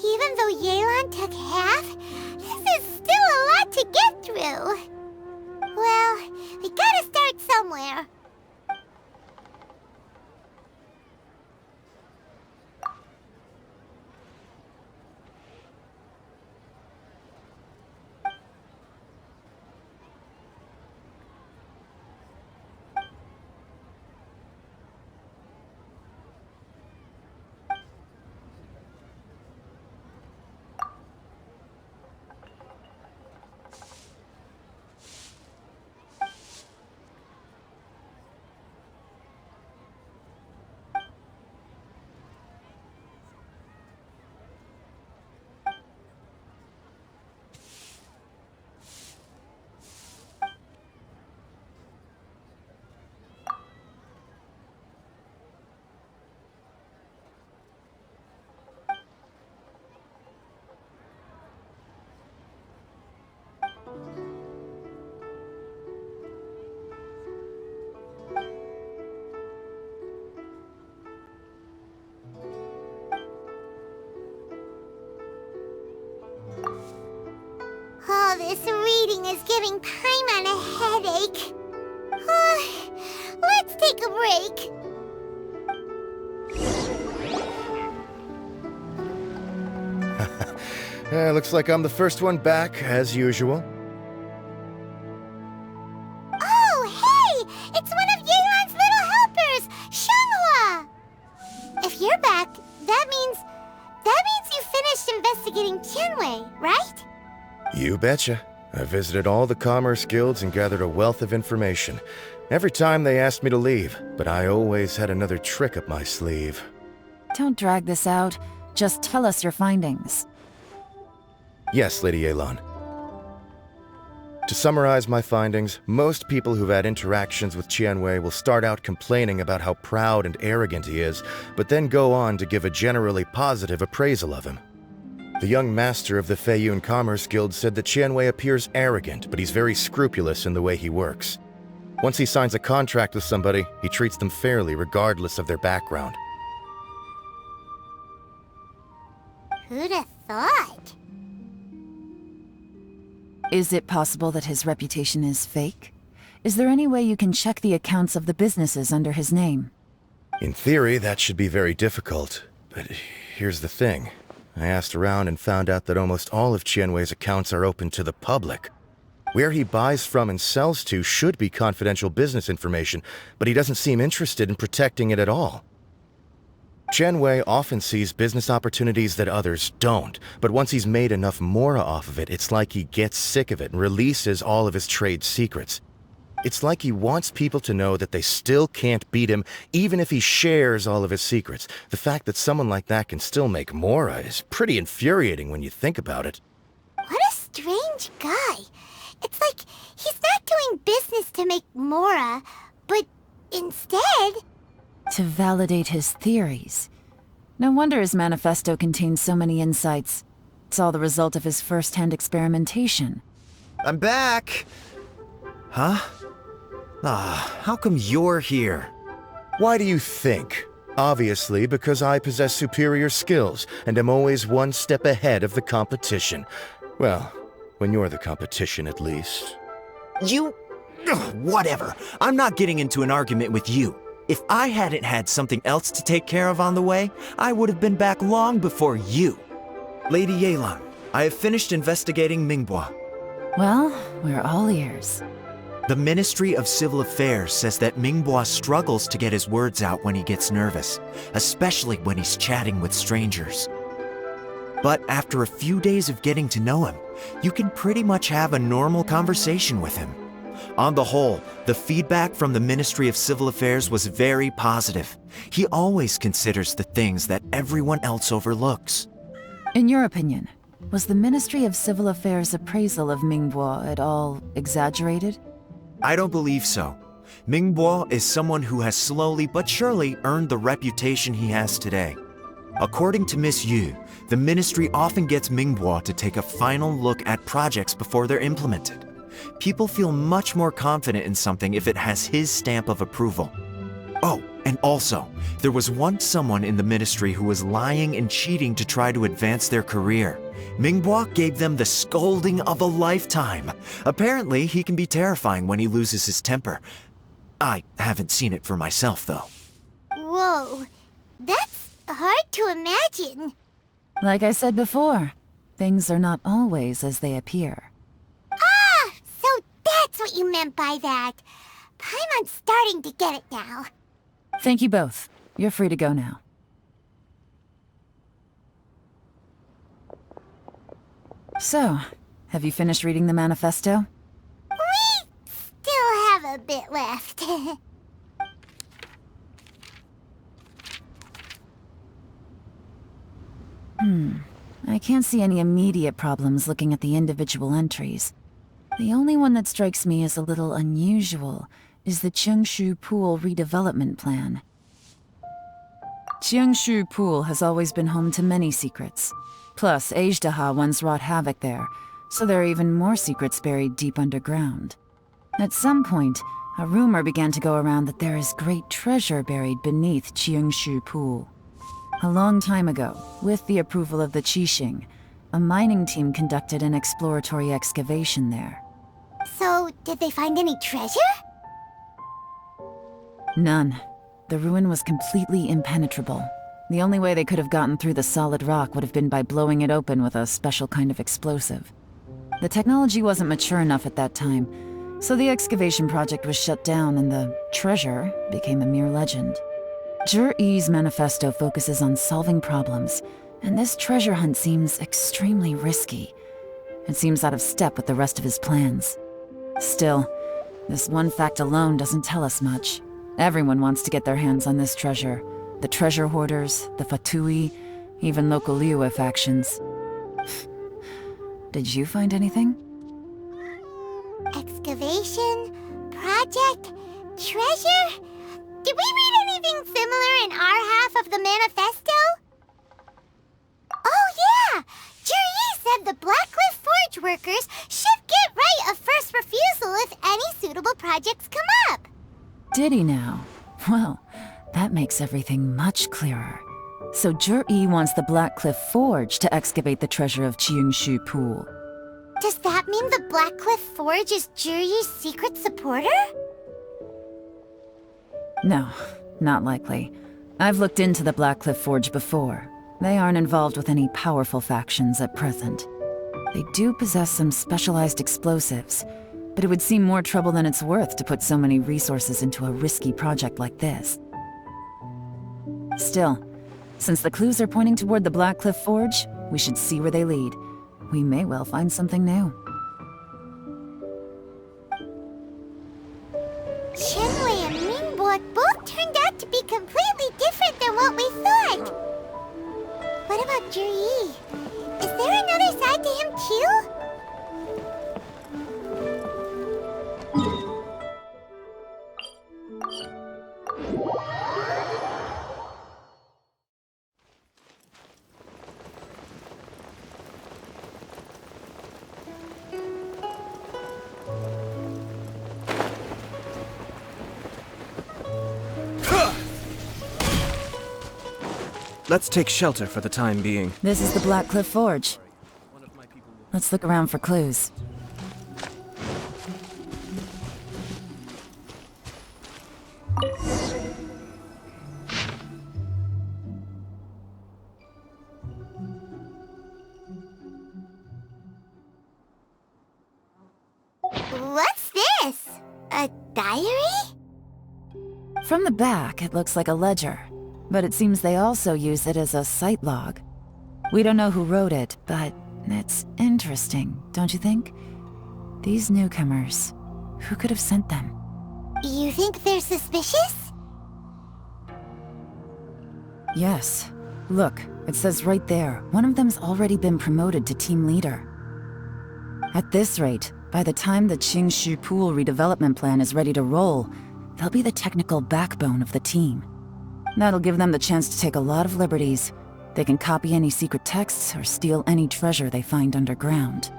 Even though Yelan took half, this is still a lot to get through. Well, we gotta start somewhere. Oh, this reading is giving Paimon a headache. Let's take a break. Looks like I'm the first one back, as usual. Oh, hey! It's one of Yelan's little helpers, Shenhua! If you're back, that means you finished investigating Tianwei, right? You betcha. I visited all the commerce guilds and gathered a wealth of information. Every time they asked me to leave, but I always had another trick up my sleeve. Don't drag this out. Just tell us your findings. Yes, Lady Yelan. To summarize my findings, most people who've had interactions with Tianwei will start out complaining about how proud and arrogant he is, but then go on to give a generally positive appraisal of him. The young master of the Feiyun Commerce Guild said that Tianwei appears arrogant, but he's very scrupulous in the way he works. Once he signs a contract with somebody, he treats them fairly regardless of their background. Who'd have thought? Is it possible that his reputation is fake? Is there any way you can check the accounts of the businesses under his name? In theory, that should be very difficult, but here's the thing. I asked around and found out that almost all of Tianwei's accounts are open to the public. Where he buys from and sells to should be confidential business information, but he doesn't seem interested in protecting it at all. Tianwei often sees business opportunities that others don't, but once he's made enough mora off of it, it's like he gets sick of it and releases all of his trade secrets. It's like he wants people to know that they still can't beat him, even if he shares all of his secrets. The fact that someone like that can still make mora is pretty infuriating when you think about it. What a strange guy. It's like he's not doing business to make mora, but instead... to validate his theories. No wonder his manifesto contains so many insights. It's all the result of his first-hand experimentation. I'm back! Huh? How come you're here? Why do you think? Obviously, because I possess superior skills and am always one step ahead of the competition. Well, when you're the competition, at least. You... Ugh, whatever. I'm not getting into an argument with you. If I hadn't had something else to take care of on the way, I would have been back long before you. Lady Yelan, I have finished investigating Mingbois. Well, we're all ears. The Ministry of Civil Affairs says that Mingbois struggles to get his words out when he gets nervous, especially when he's chatting with strangers. But after a few days of getting to know him, you can pretty much have a normal conversation with him. On the whole, the feedback from the Ministry of Civil Affairs was very positive. He always considers the things that everyone else overlooks. In your opinion, was the Ministry of Civil Affairs' appraisal of Mingbois at all exaggerated? I don't believe so. Mingbois is someone who has slowly but surely earned the reputation he has today. According to Miss Yu, the Ministry often gets Mingbois to take a final look at projects before they're implemented. People feel much more confident in something if it has his stamp of approval. Oh, and also, there was once someone in the Ministry who was lying and cheating to try to advance their career. Mingbois gave them the scolding of a lifetime. Apparently, he can be terrifying when he loses his temper. I haven't seen it for myself, though. Whoa, that's hard to imagine. Like I said before, things are not always as they appear. Ah, so that's what you meant by that. Paimon's starting to get it now. Thank you both. You're free to go now. So, have you finished reading the manifesto? We still have a bit left. I can't see any immediate problems looking at the individual entries. The only one that strikes me as a little unusual is the Cheungshu Pool redevelopment plan. Cheungshu Pool has always been home to many secrets. Plus, Ajdaha once wrought havoc there, so there are even more secrets buried deep underground. At some point, a rumor began to go around that there is great treasure buried beneath Cheungshu Pool. A long time ago, with the approval of the Qixing, a mining team conducted an exploratory excavation there. So, did they find any treasure? None. The ruin was completely impenetrable. The only way they could have gotten through the solid rock would have been by blowing it open with a special kind of explosive. The technology wasn't mature enough at that time, so the excavation project was shut down and the treasure became a mere legend. Zhi-Yi's manifesto focuses on solving problems, and this treasure hunt seems extremely risky. It seems out of step with the rest of his plans. Still, this one fact alone doesn't tell us much. Everyone wants to get their hands on this treasure. The treasure hoarders, the Fatui, even local Liyue factions. Did you find anything? Excavation? Project? Treasure? Did we read anything similar in our half of the manifesto? Oh yeah! Zhi-Yi said the Blackcliff Forge workers should get right of first refusal if any suitable projects come up. Did he now? Well, that makes everything much clearer. So Zhi-Yi wants the Blackcliff Forge to excavate the treasure of Cheungshu Pool. Does that mean the Blackcliff Forge is Zhi-Yi's secret supporter? No, not likely. I've looked into the Blackcliff Forge before. They aren't involved with any powerful factions at present. They do possess some specialized explosives, but it would seem more trouble than it's worth to put so many resources into a risky project like this. Still, since the clues are pointing toward the Blackcliff Forge, we should see where they lead. We may well find something new. Shenwei and Mingbo both turned out to be completely different than what we thought. What about Zhi-Yi? Is there another side to him too? Let's take shelter for the time being. This is the Blackcliff Forge. Let's look around for clues. A diary? From the back, it looks like a ledger, but it seems they also use it as a site log. We don't know who wrote it, but it's interesting, don't you think? These newcomers, who could have sent them? You think they're suspicious? Yes. Look, it says right there, one of them's already been promoted to team leader. At this rate, by the time the Qingshu Pool redevelopment plan is ready to roll, they'll be the technical backbone of the team. That'll give them the chance to take a lot of liberties. They can copy any secret texts or steal any treasure they find underground.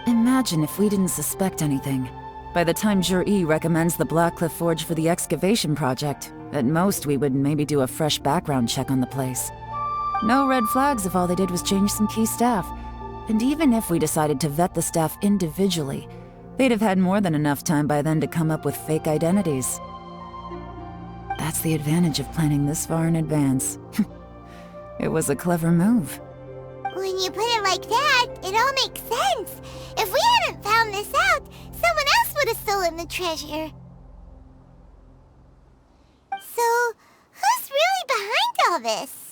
Imagine if we didn't suspect anything. By the time Jur-E recommends the Blackcliff Forge for the excavation project, at most we would maybe do a fresh background check on the place. No red flags if all they did was change some key staff. And even if we decided to vet the staff individually, they'd have had more than enough time by then to come up with fake identities. That's the advantage of planning this far in advance. It was a clever move. When you put it like that, it all makes sense. If we hadn't found this out, someone else would have stolen the treasure. So, who's really behind all this?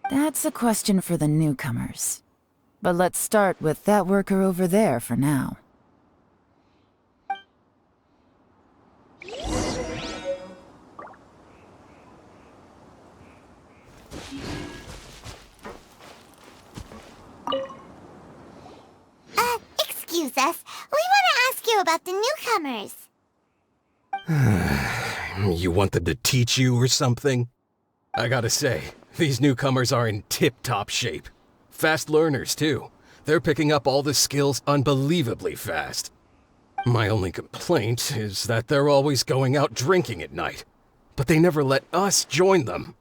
That's a question for the newcomers. But let's start with that worker over there for now. Excuse us. We want to ask you about the newcomers. You want them to teach you or something? I gotta say, these newcomers are in tip-top shape. Fast learners, too. They're picking up all the skills unbelievably fast. My only complaint is that they're always going out drinking at night, but they never let us join them.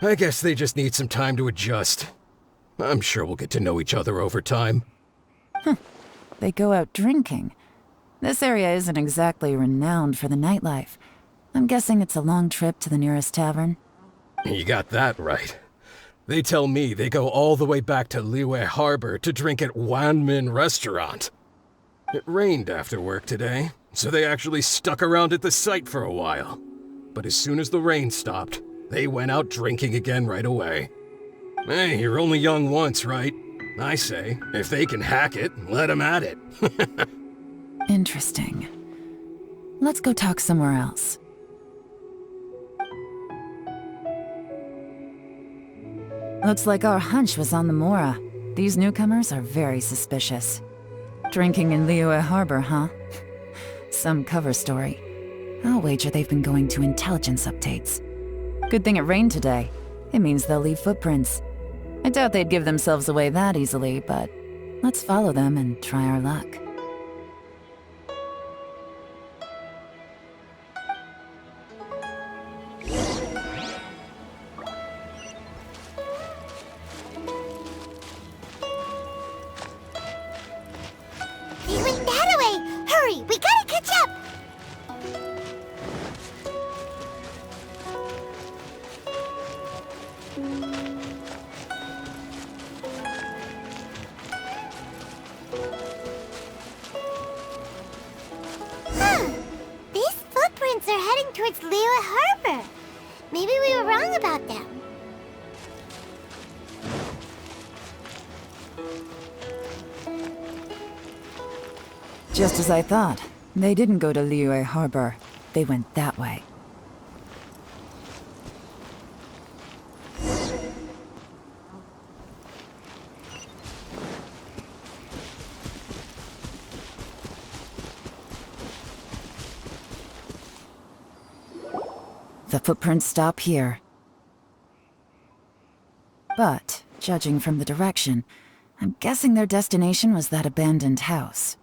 I guess they just need some time to adjust. I'm sure we'll get to know each other over time. They go out drinking. This area isn't exactly renowned for the nightlife. I'm guessing it's a long trip to the nearest tavern. You got that right. They tell me they go all the way back to Liyue Harbor to drink at Wanmin Restaurant. It rained after work today, so they actually stuck around at the site for a while. But as soon as the rain stopped, they went out drinking again right away. Hey, you're only young once, right? I say, if they can hack it, let them at it. Interesting. Let's go talk somewhere else. Looks like our hunch was on the Mora. These newcomers are very suspicious. Drinking in Liyue Harbor, huh? Some cover story. I'll wager they've been going to intelligence updates. Good thing it rained today. It means they'll leave footprints. I doubt they'd give themselves away that easily, but let's follow them and try our luck. They went that way! Hurry, we gotta catch up! These footprints are heading towards Liyue Harbor. Maybe we were wrong about them. Just as I thought. They didn't go to Liyue Harbor. They went that way. The footprints stop here. But, judging from the direction, I'm guessing their destination was that abandoned house.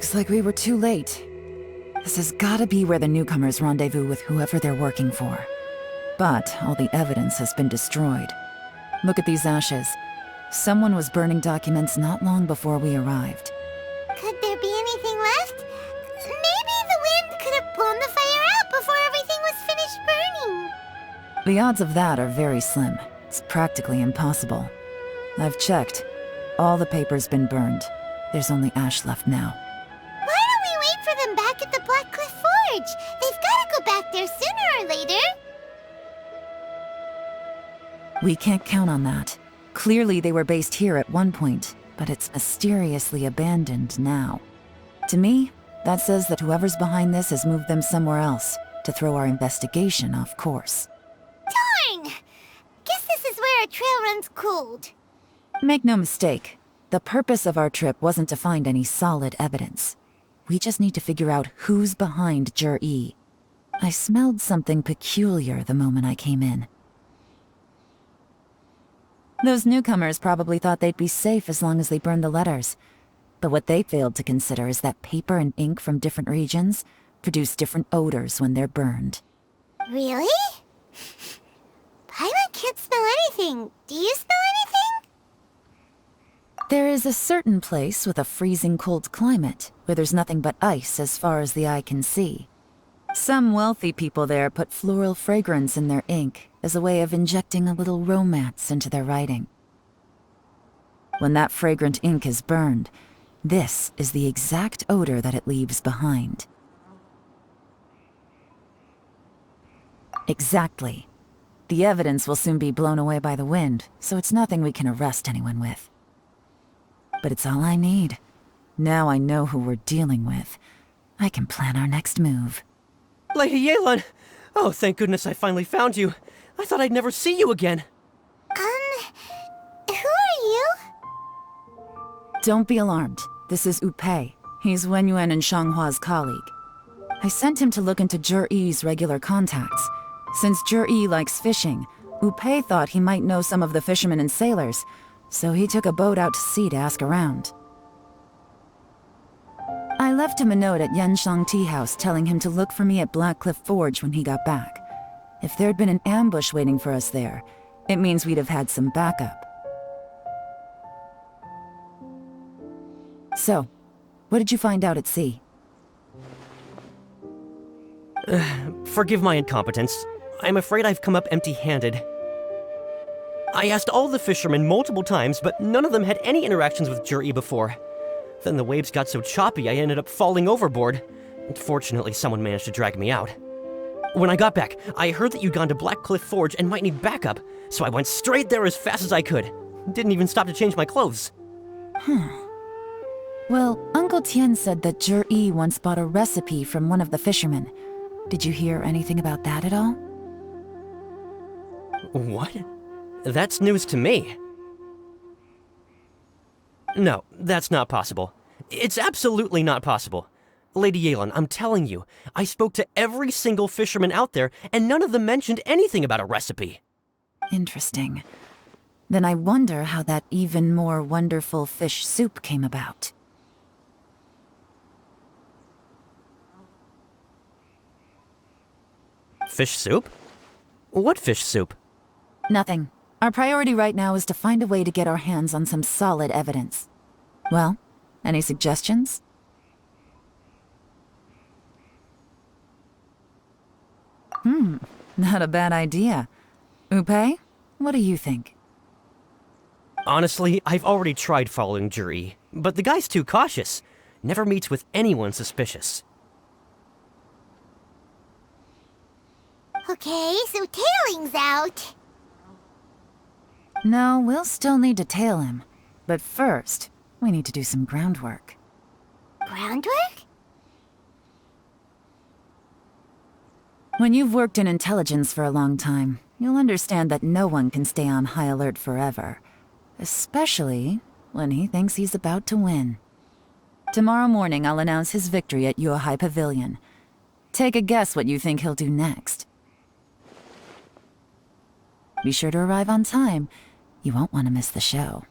Looks like we were too late. This has gotta be where the newcomers rendezvous with whoever they're working for. But all the evidence has been destroyed. Look at these ashes. Someone was burning documents not long before we arrived. Could there be anything left? Maybe the wind could have blown the fire out before everything was finished burning. The odds of that are very slim. It's practically impossible. I've checked. All the paper's been burned. There's only ash left now. Why don't we wait for them back at the Black Cliff Forge? They've got to go back there sooner or later. We can't count on that. Clearly they were based here at one point, but it's mysteriously abandoned now. To me, that says that whoever's behind this has moved them somewhere else to throw our investigation off course. Darn! Guess this is where our trail runs cold. Make no mistake, the purpose of our trip wasn't to find any solid evidence. We just need to figure out who's behind Jur-E. I smelled something peculiar the moment I came in. Those newcomers probably thought they'd be safe as long as they burned the letters. But what they failed to consider is that paper and ink from different regions produce different odors when they're burned. Really? Paimon can't smell anything. Do you smell anything? There is a certain place with a freezing cold climate where there's nothing but ice as far as the eye can see. Some wealthy people there put floral fragrance in their ink as a way of injecting a little romance into their writing. When that fragrant ink is burned, this is the exact odor that it leaves behind. Exactly. The evidence will soon be blown away by the wind, so it's nothing we can arrest anyone with. But it's all I need. Now I know who we're dealing with. I can plan our next move. Lady Yelan! Oh, thank goodness I finally found you. I thought I'd never see you again. Who are you? Don't be alarmed. This is Upei. He's Wenyuan and Shanghua's colleague. I sent him to look into Jur-E's regular contacts. Since Jur-E likes fishing, Upei thought he might know some of the fishermen and sailors, so he took a boat out to sea to ask around. I left him a note at Yanshang Tea House telling him to look for me at Black Cliff Forge when he got back. If there'd been an ambush waiting for us there, it means we'd have had some backup. So, what did you find out at sea? Forgive my incompetence. I'm afraid I've come up empty-handed. I asked all the fishermen multiple times, but none of them had any interactions with Jur-E before. Then the waves got so choppy I ended up falling overboard. Fortunately, someone managed to drag me out. When I got back, I heard that you'd gone to Black Cliff Forge and might need backup, so I went straight there as fast as I could. Didn't even stop to change my clothes. Well, Uncle Tien said that Jur-E once bought a recipe from one of the fishermen. Did you hear anything about that at all? What? That's news to me. No, that's not possible. It's absolutely not possible. Lady Yelan, I'm telling you, I spoke to every single fisherman out there, and none of them mentioned anything about a recipe. Interesting. Then I wonder how that even more wonderful fish soup came about. Fish soup? What fish soup? Nothing. Our priority right now is to find a way to get our hands on some solid evidence. Well, any suggestions? Not a bad idea. Upei, what do you think? Honestly, I've already tried following Jur-E, but the guy's too cautious. Never meets with anyone suspicious. Okay, so tailing's out. No, we'll still need to tail him. But first, we need to do some groundwork. Groundwork? When you've worked in intelligence for a long time, you'll understand that no one can stay on high alert forever. Especially when he thinks he's about to win. Tomorrow morning, I'll announce his victory at Yuehai Pavilion. Take a guess what you think he'll do next. Be sure to arrive on time. You won't want to miss the show.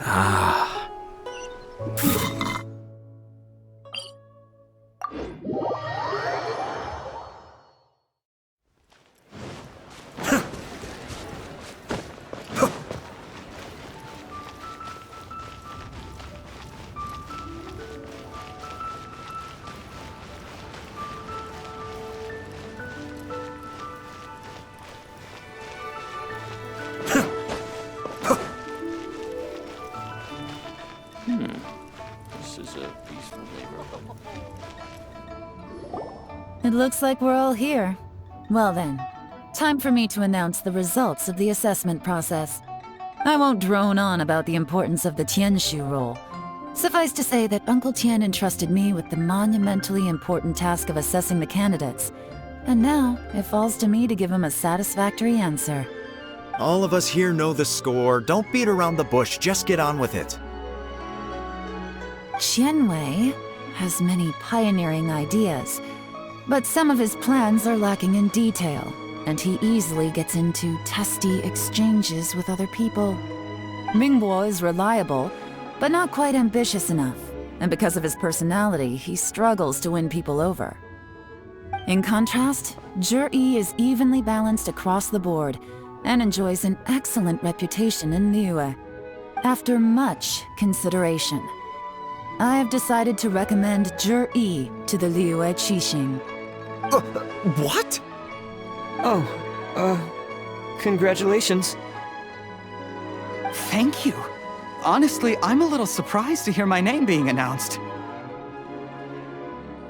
Ah. This is a peaceful neighborhood. It looks like we're all here. Well then, time for me to announce the results of the assessment process. I won't drone on about the importance of the Tianshu role. Suffice to say that Uncle Tian entrusted me with the monumentally important task of assessing the candidates. And now, it falls to me to give him a satisfactory answer. All of us here know the score. Don't beat around the bush, just get on with it. Qianwei has many pioneering ideas, but some of his plans are lacking in detail, and he easily gets into testy exchanges with other people. Mingbo is reliable, but not quite ambitious enough, and because of his personality, he struggles to win people over. In contrast, Zhi is evenly balanced across the board, and enjoys an excellent reputation in Liyue. After much consideration, I have decided to recommend Zhi to the Liyue Qixing. What? Congratulations. Thank you. Honestly, I'm a little surprised to hear my name being announced.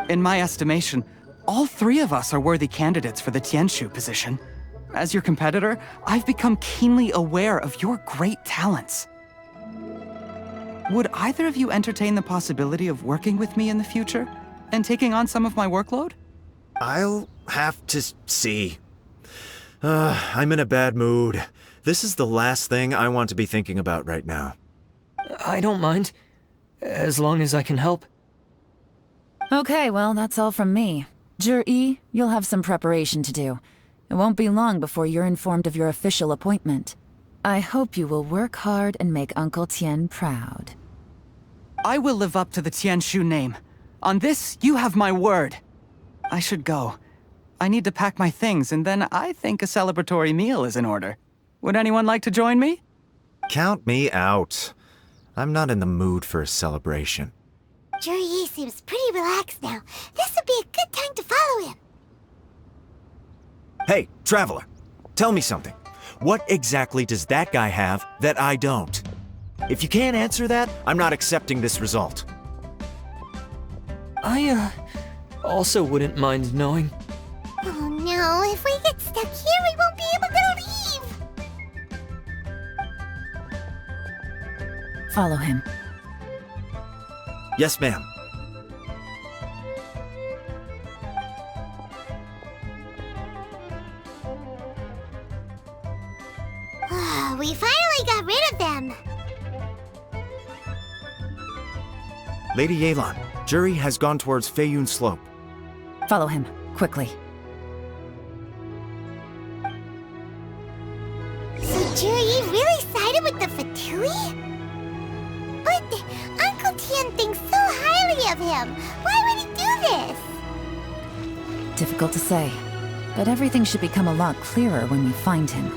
In my estimation, all three of us are worthy candidates for the Tianshu position. As your competitor, I've become keenly aware of your great talents. Would either of you entertain the possibility of working with me in the future and taking on some of my workload? I'll have to see. I'm in a bad mood. This is the last thing I want to be thinking about right now. I don't mind, as long as I can help. Okay, well, that's all from me. Zhi, you'll have some preparation to do. It won't be long before you're informed of your official appointment. I hope you will work hard and make Uncle Tian proud. I will live up to the Tianshu name. On this, you have my word. I should go. I need to pack my things, and then I think a celebratory meal is in order. Would anyone like to join me? Count me out. I'm not in the mood for a celebration. Zhi seems pretty relaxed now. This would be a good time to follow him. Hey, Traveler, tell me something. What exactly does that guy have that I don't? If you can't answer that, I'm not accepting this result. I, also wouldn't mind knowing. Oh no, if we get stuck here, we won't be able to leave! Follow him. Yes, ma'am. We finally got rid of them! Lady Yelan, Zhi has gone towards Feiyun Slope. Follow him, quickly. So Zhi really sided with the Fatui? But Uncle Tian thinks so highly of him. Why would he do this? Difficult to say, but everything should become a lot clearer when we find him.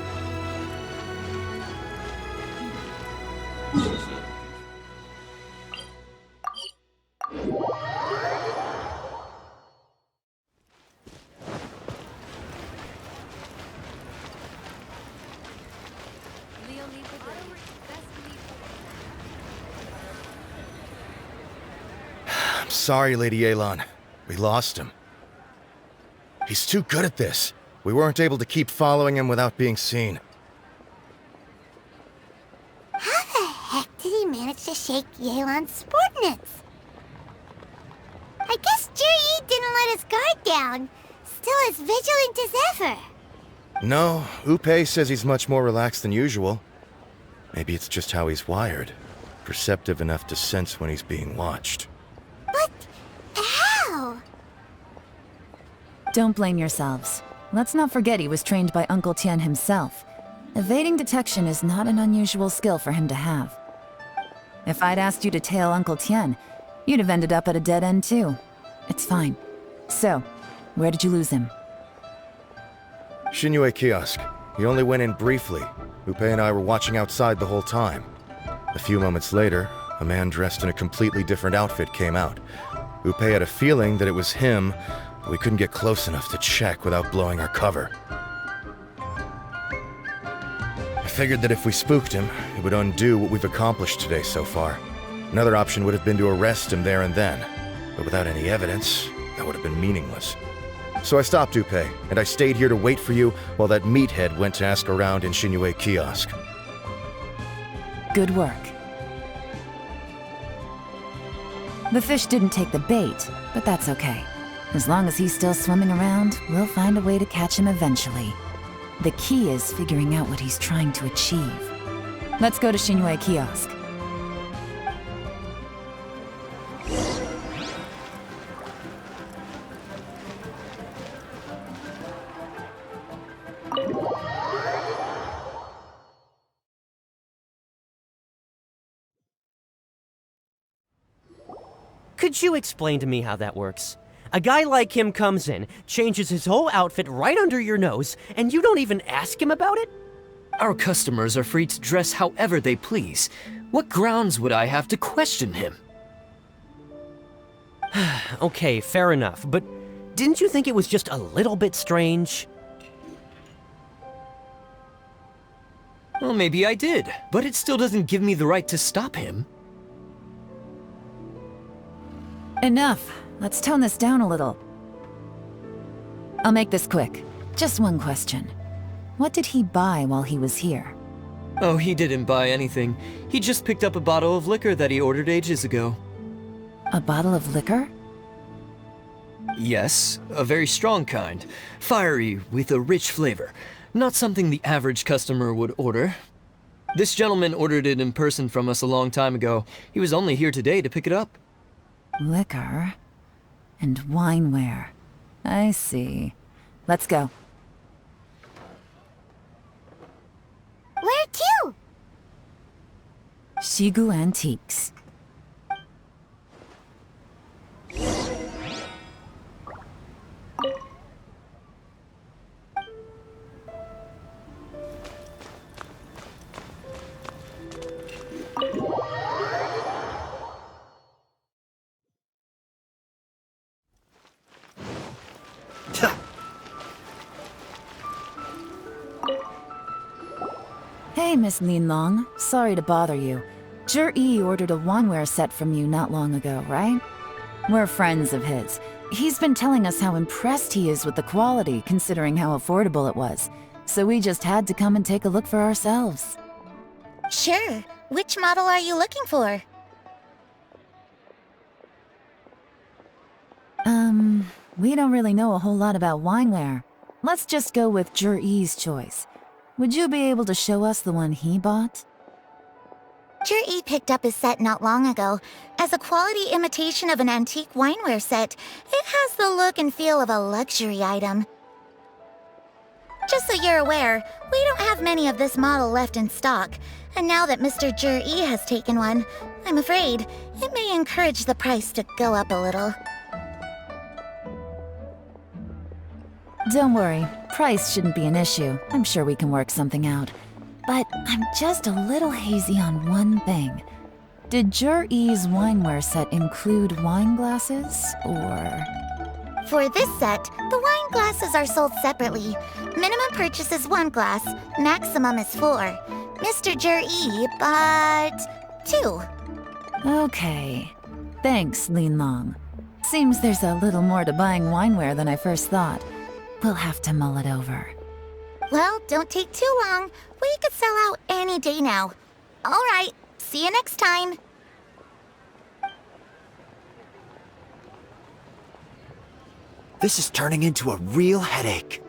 I'm sorry, Lady Yelan. We lost him. He's too good at this. We weren't able to keep following him without being seen. How the heck did he manage to shake Yelan's subordinates? I guess Zhi didn't let his guard down. Still as vigilant as ever. No, Upei says he's much more relaxed than usual. Maybe it's just how he's wired. Perceptive enough to sense when he's being watched. But how? Don't blame yourselves. Let's not forget he was trained by Uncle Tian himself. Evading detection is not an unusual skill for him to have. If I'd asked you to tail Uncle Tien, you'd have ended up at a dead end too. It's fine. So, where did you lose him? Xinyue kiosk. He only went in briefly. Upe and I were watching outside the whole time. A few moments later, a man dressed in a completely different outfit came out. Upe had a feeling that it was him, but we couldn't get close enough to check without blowing our cover. I figured that if we spooked him, it would undo what we've accomplished today so far. Another option would have been to arrest him there and then, but without any evidence, that would have been meaningless. So I stopped Upe, and I stayed here to wait for you while that meathead went to ask around in Xinyue kiosk. Good work. The fish didn't take the bait, but that's okay. As long as he's still swimming around, we'll find a way to catch him eventually. The key is figuring out what he's trying to achieve. Let's go to Xinyue kiosk. Could you explain to me how that works? A guy like him comes in, changes his whole outfit right under your nose, and you don't even ask him about it? Our customers are free to dress however they please. What grounds would I have to question him? Okay, fair enough, but didn't you think it was just a little bit strange? Well, maybe I did, but it still doesn't give me the right to stop him. Enough. Let's tone this down a little. I'll make this quick. Just one question. What did he buy while he was here? Oh, he didn't buy anything. He just picked up a bottle of liquor that he ordered ages ago. A bottle of liquor? Yes, a very strong kind. Fiery, with a rich flavor. Not something the average customer would order. This gentleman ordered it in person from us a long time ago. He was only here today to pick it up. Liquor and wineware. I see. Let's go. Where to? Shigu Antiques. Hey, Miss Linlong. Sorry to bother you. Zhi ordered a wanware set from you not long ago, right? We're friends of his. He's been telling us how impressed he is with the quality, considering how affordable it was. So we just had to come and take a look for ourselves. Sure. Which model are you looking for? We don't really know a whole lot about wineware. Let's just go with Zhi's choice. Would you be able to show us the one he bought? Zhi picked up his set not long ago. As a quality imitation of an antique wineware set, it has the look and feel of a luxury item. Just so you're aware, we don't have many of this model left in stock, and now that Mr. Zhi has taken one, I'm afraid it may encourage the price to go up a little. Don't worry, price shouldn't be an issue. I'm sure we can work something out. But I'm just a little hazy on one thing. Did Zhi's wineware set include wine glasses, or...? For this set, the wine glasses are sold separately. Minimum purchase is 1 glass, maximum is 4. Mr. Zhi bought 2. Okay. Thanks, Linlong. Seems there's a little more to buying wineware than I first thought. We'll have to mull it over. Well, don't take too long. We could sell out any day now. All right, see you next time. This is turning into a real headache.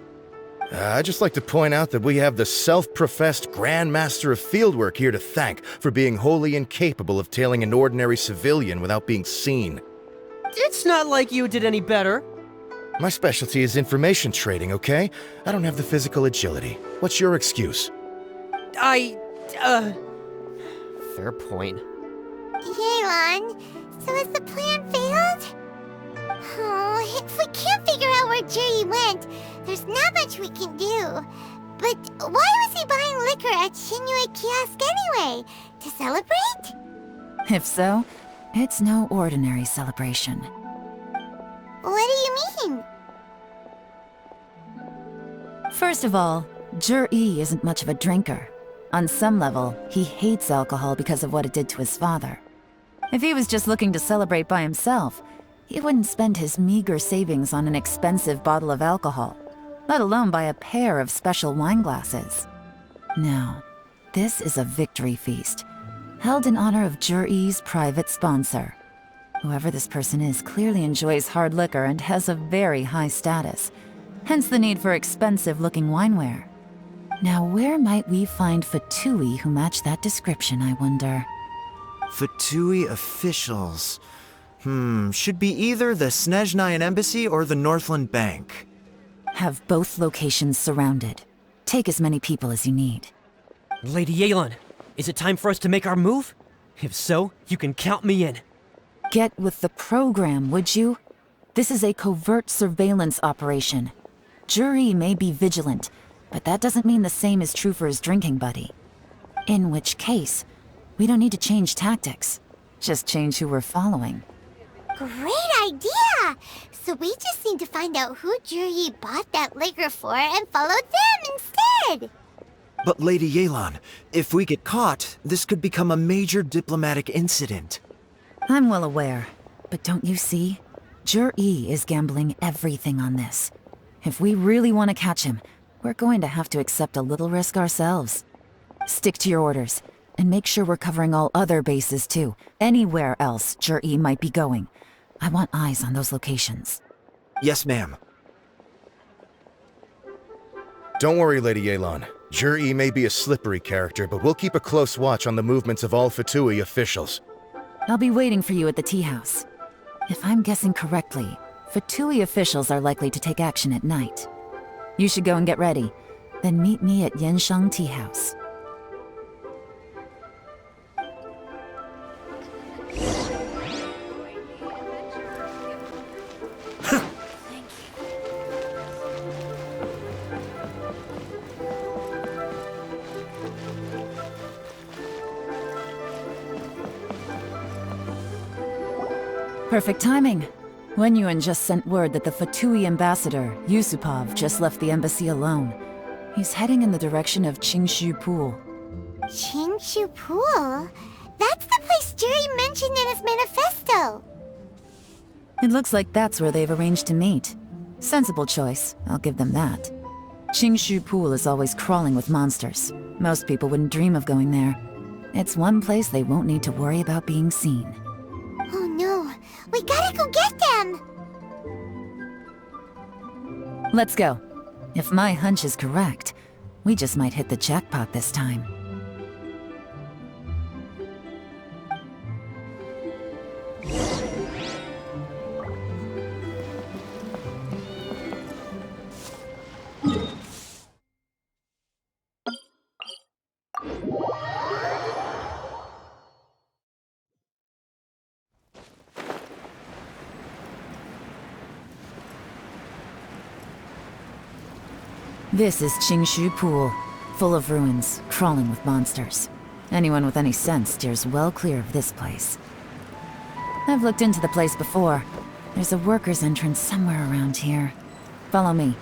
I'd just like to point out that we have the self-professed Grand Master of Fieldwork here to thank for being wholly incapable of tailing an ordinary civilian without being seen. It's not like you did any better. My specialty is information trading, okay? I don't have the physical agility. What's your excuse? Fair point. Yelan, so has the plan failed? Oh, if we can't figure out where Juri went, there's not much we can do. But why was he buying liquor at Shinue Kiosk anyway? To celebrate? If so, it's no ordinary celebration. What do you mean? First of all, Juri isn't much of a drinker. On some level, he hates alcohol because of what it did to his father. If he was just looking to celebrate by himself, he wouldn't spend his meager savings on an expensive bottle of alcohol, let alone buy a pair of special wine glasses. No, this is a victory feast, held in honor of Juri's private sponsor. Whoever this person is clearly enjoys hard liquor and has a very high status, hence the need for expensive-looking wineware. Now, where might we find Fatui who match that description, I wonder? Fatui officials. Should be either the Snezhnayan Embassy or the Northland Bank. Have both locations surrounded. Take as many people as you need. Lady Yelan, is it time for us to make our move? If so, you can count me in. Get with the program, would you? This is a covert surveillance operation. Juri may be vigilant, but that doesn't mean the same is true for his drinking buddy. In which case, we don't need to change tactics. Just change who we're following. Great idea! So we just need to find out who Juri bought that liquor for and follow them instead! But Lady Yelan, if we get caught, this could become a major diplomatic incident. I'm well aware, but don't you see? Juri is gambling everything on this. If we really want to catch him, we're going to have to accept a little risk ourselves. Stick to your orders, and make sure we're covering all other bases too. Anywhere else Juri might be going. I want eyes on those locations. Yes, ma'am. Don't worry, Lady Yelan. Juri may be a slippery character, but we'll keep a close watch on the movements of all Fatui officials. I'll be waiting for you at the tea house. If I'm guessing correctly, Fatui officials are likely to take action at night. You should go and get ready, then meet me at Genshin Tea House. Perfect timing. Wenyuan just sent word that the Fatui ambassador, Yusupov, just left the embassy alone. He's heading in the direction of Qingshu Pool. Qingshu Pool? That's the place Juri mentioned in his manifesto! It looks like that's where they've arranged to meet. Sensible choice, I'll give them that. Qingshu Pool is always crawling with monsters. Most people wouldn't dream of going there. It's one place they won't need to worry about being seen. Oh no, we gotta go get them! Let's go. If my hunch is correct, we just might hit the jackpot this time. This is Qingshu Pool, full of ruins, crawling with monsters. Anyone with any sense steers well clear of this place. I've looked into the place before. There's a worker's entrance somewhere around here. Follow me.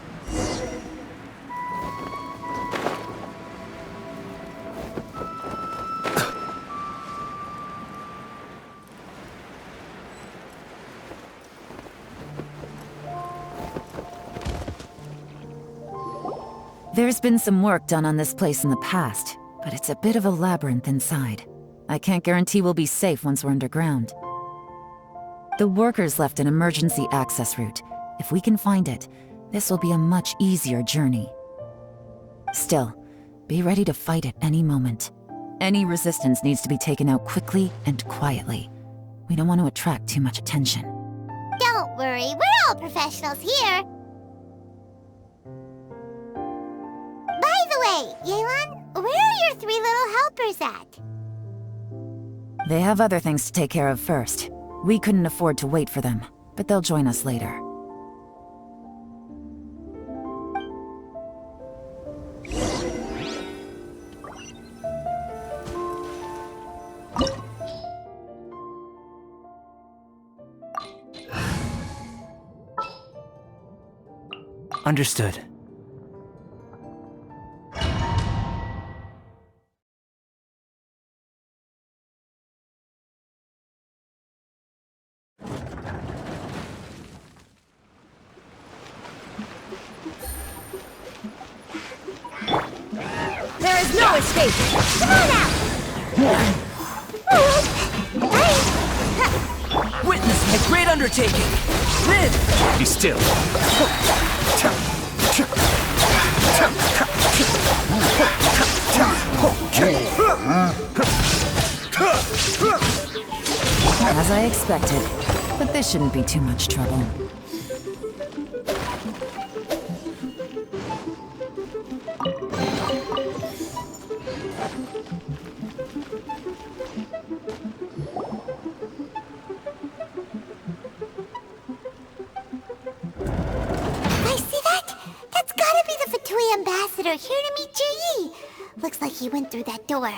There's been some work done on this place in the past, but it's a bit of a labyrinth inside. I can't guarantee we'll be safe once we're underground. The workers left an emergency access route. If we can find it, this will be a much easier journey. Still, be ready to fight at any moment. Any resistance needs to be taken out quickly and quietly. We don't want to attract too much attention. Don't worry, we're all professionals here! By the way, Yelan, Where are your 3 little helpers at? They have other things to take care of first. We couldn't afford to wait for them, but they'll join us later. Understood. There is no escape! Come on out! Witness my great undertaking! Live! Be still. As I expected, but this shouldn't be too much trouble. I see that? That's gotta be the Fatui ambassador here to meet Ji. Looks like he went through that door.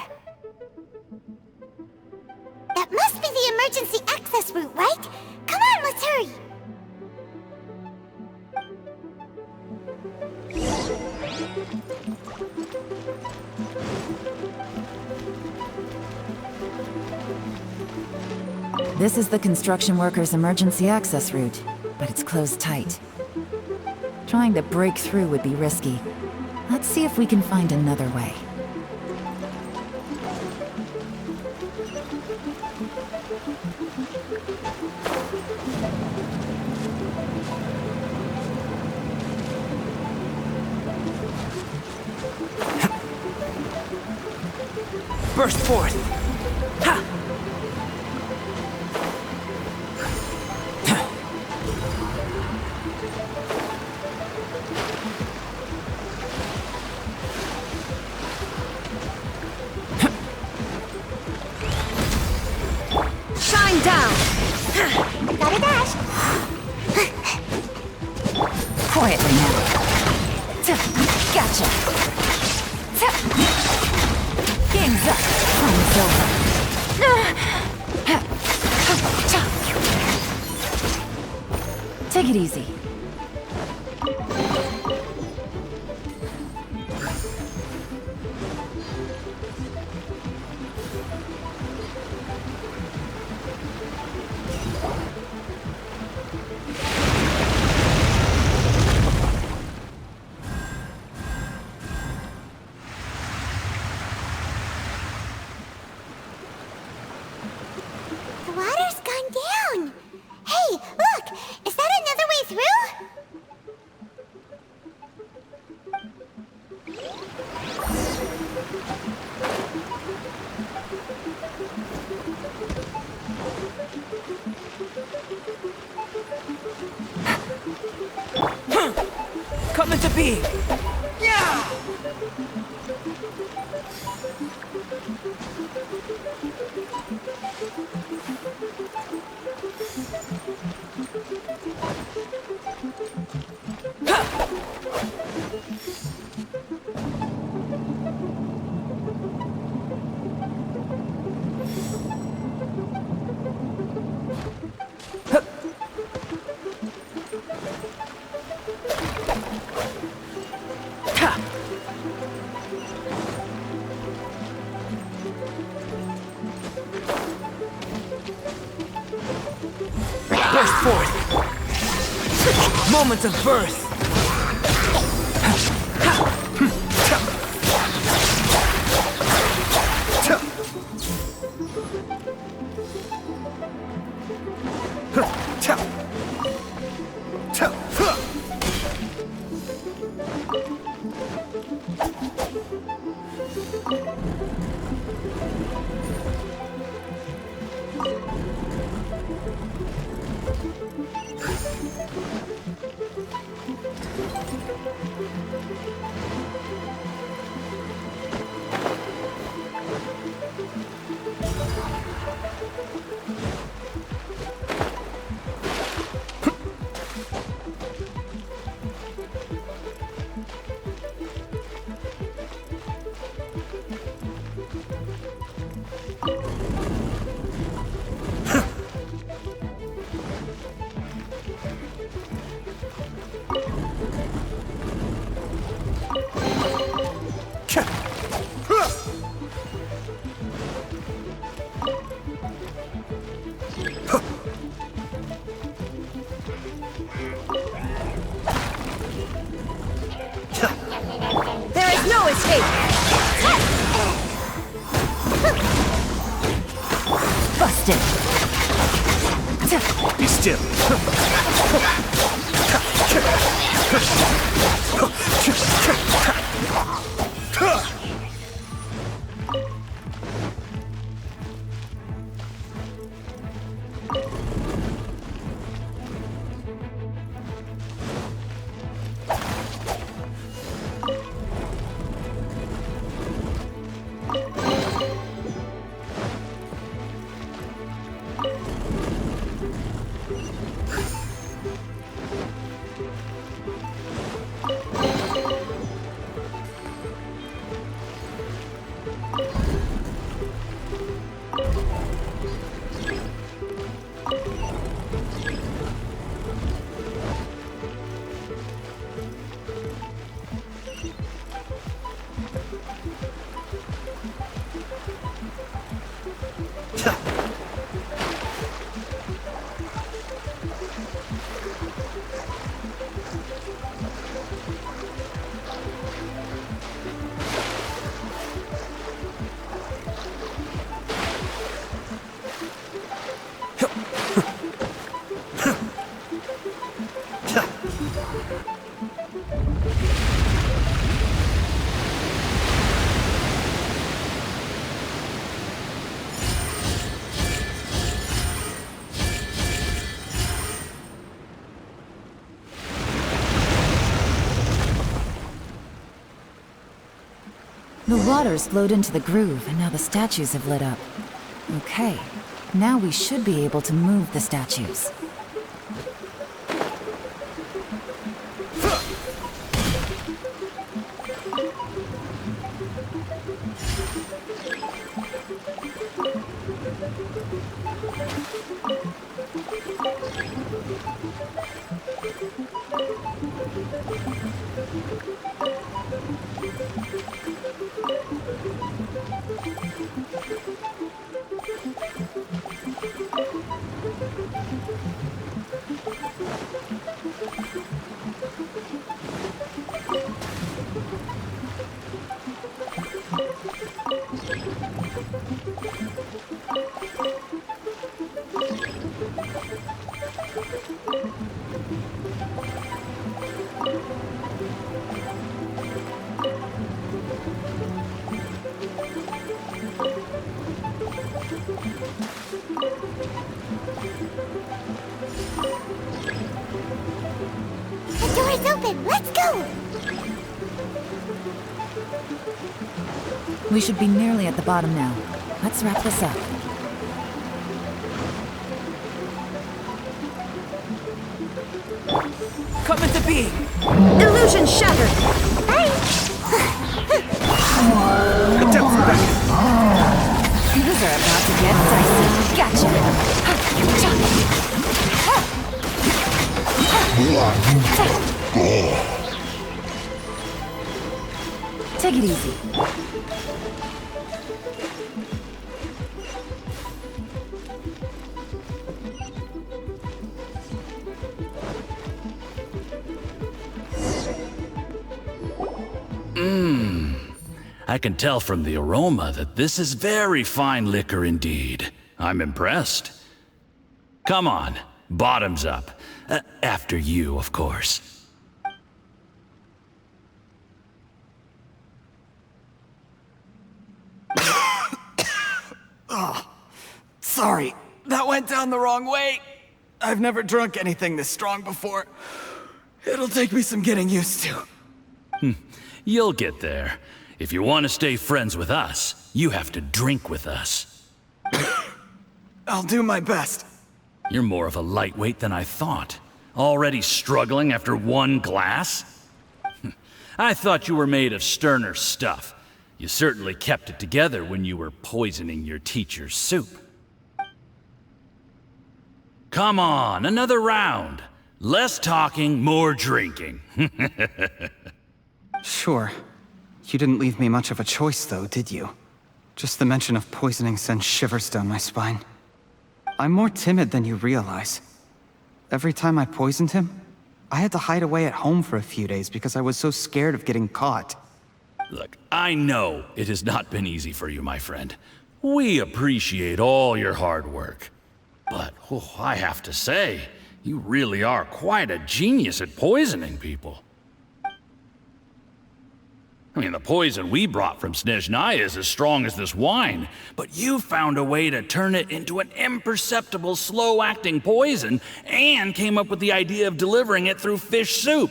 That must be the emergency access route, right? Come on, let's hurry. This is the construction workers' emergency access route, but it's closed tight. Trying to break through would be risky. Let's see if we can find another way. Burst forth! Ha! Shine down! Gotta dash. Quietly now. Gotcha! Game's up. Time's over. Take it easy. The water's gone down. Hey, look! Is that another way through? Come into being! Yeah! Burst forth! Moments of birth! There is no escape! Busted! Be still. The water's flowed into the groove, and now the statues have lit up. Okay, now we should be able to move the statues. The door's open. Let's go. We should be nearly at the bottom now. Let's wrap this up. Come into being! Illusion shattered! These are about to get dicey. Gotcha! Take it easy. I can tell from the aroma that this is very fine liquor indeed. I'm impressed. Come on, bottoms up. After you, of course. Oh, sorry. That went down the wrong way. I've never drunk anything this strong before. It'll take me some getting used to. You'll get there. If you want to stay friends with us, you have to drink with us. I'll do my best. You're more of a lightweight than I thought. Already struggling after one glass? I thought you were made of sterner stuff. You certainly kept it together when you were poisoning your teacher's soup. Come on, another round. Less talking, more drinking. Sure. You didn't leave me much of a choice, though, did you? Just the mention of poisoning sends shivers down my spine. I'm more timid than you realize. Every time I poisoned him, I had to hide away at home for a few days because I was so scared of getting caught. Look, I know it has not been easy for you, my friend. We appreciate all your hard work. But, I have to say, you really are quite a genius at poisoning people. I mean, the poison we brought from Snezhnaya is as strong as this wine, but you found a way to turn it into an imperceptible, slow-acting poison, and came up with the idea of delivering it through fish soup.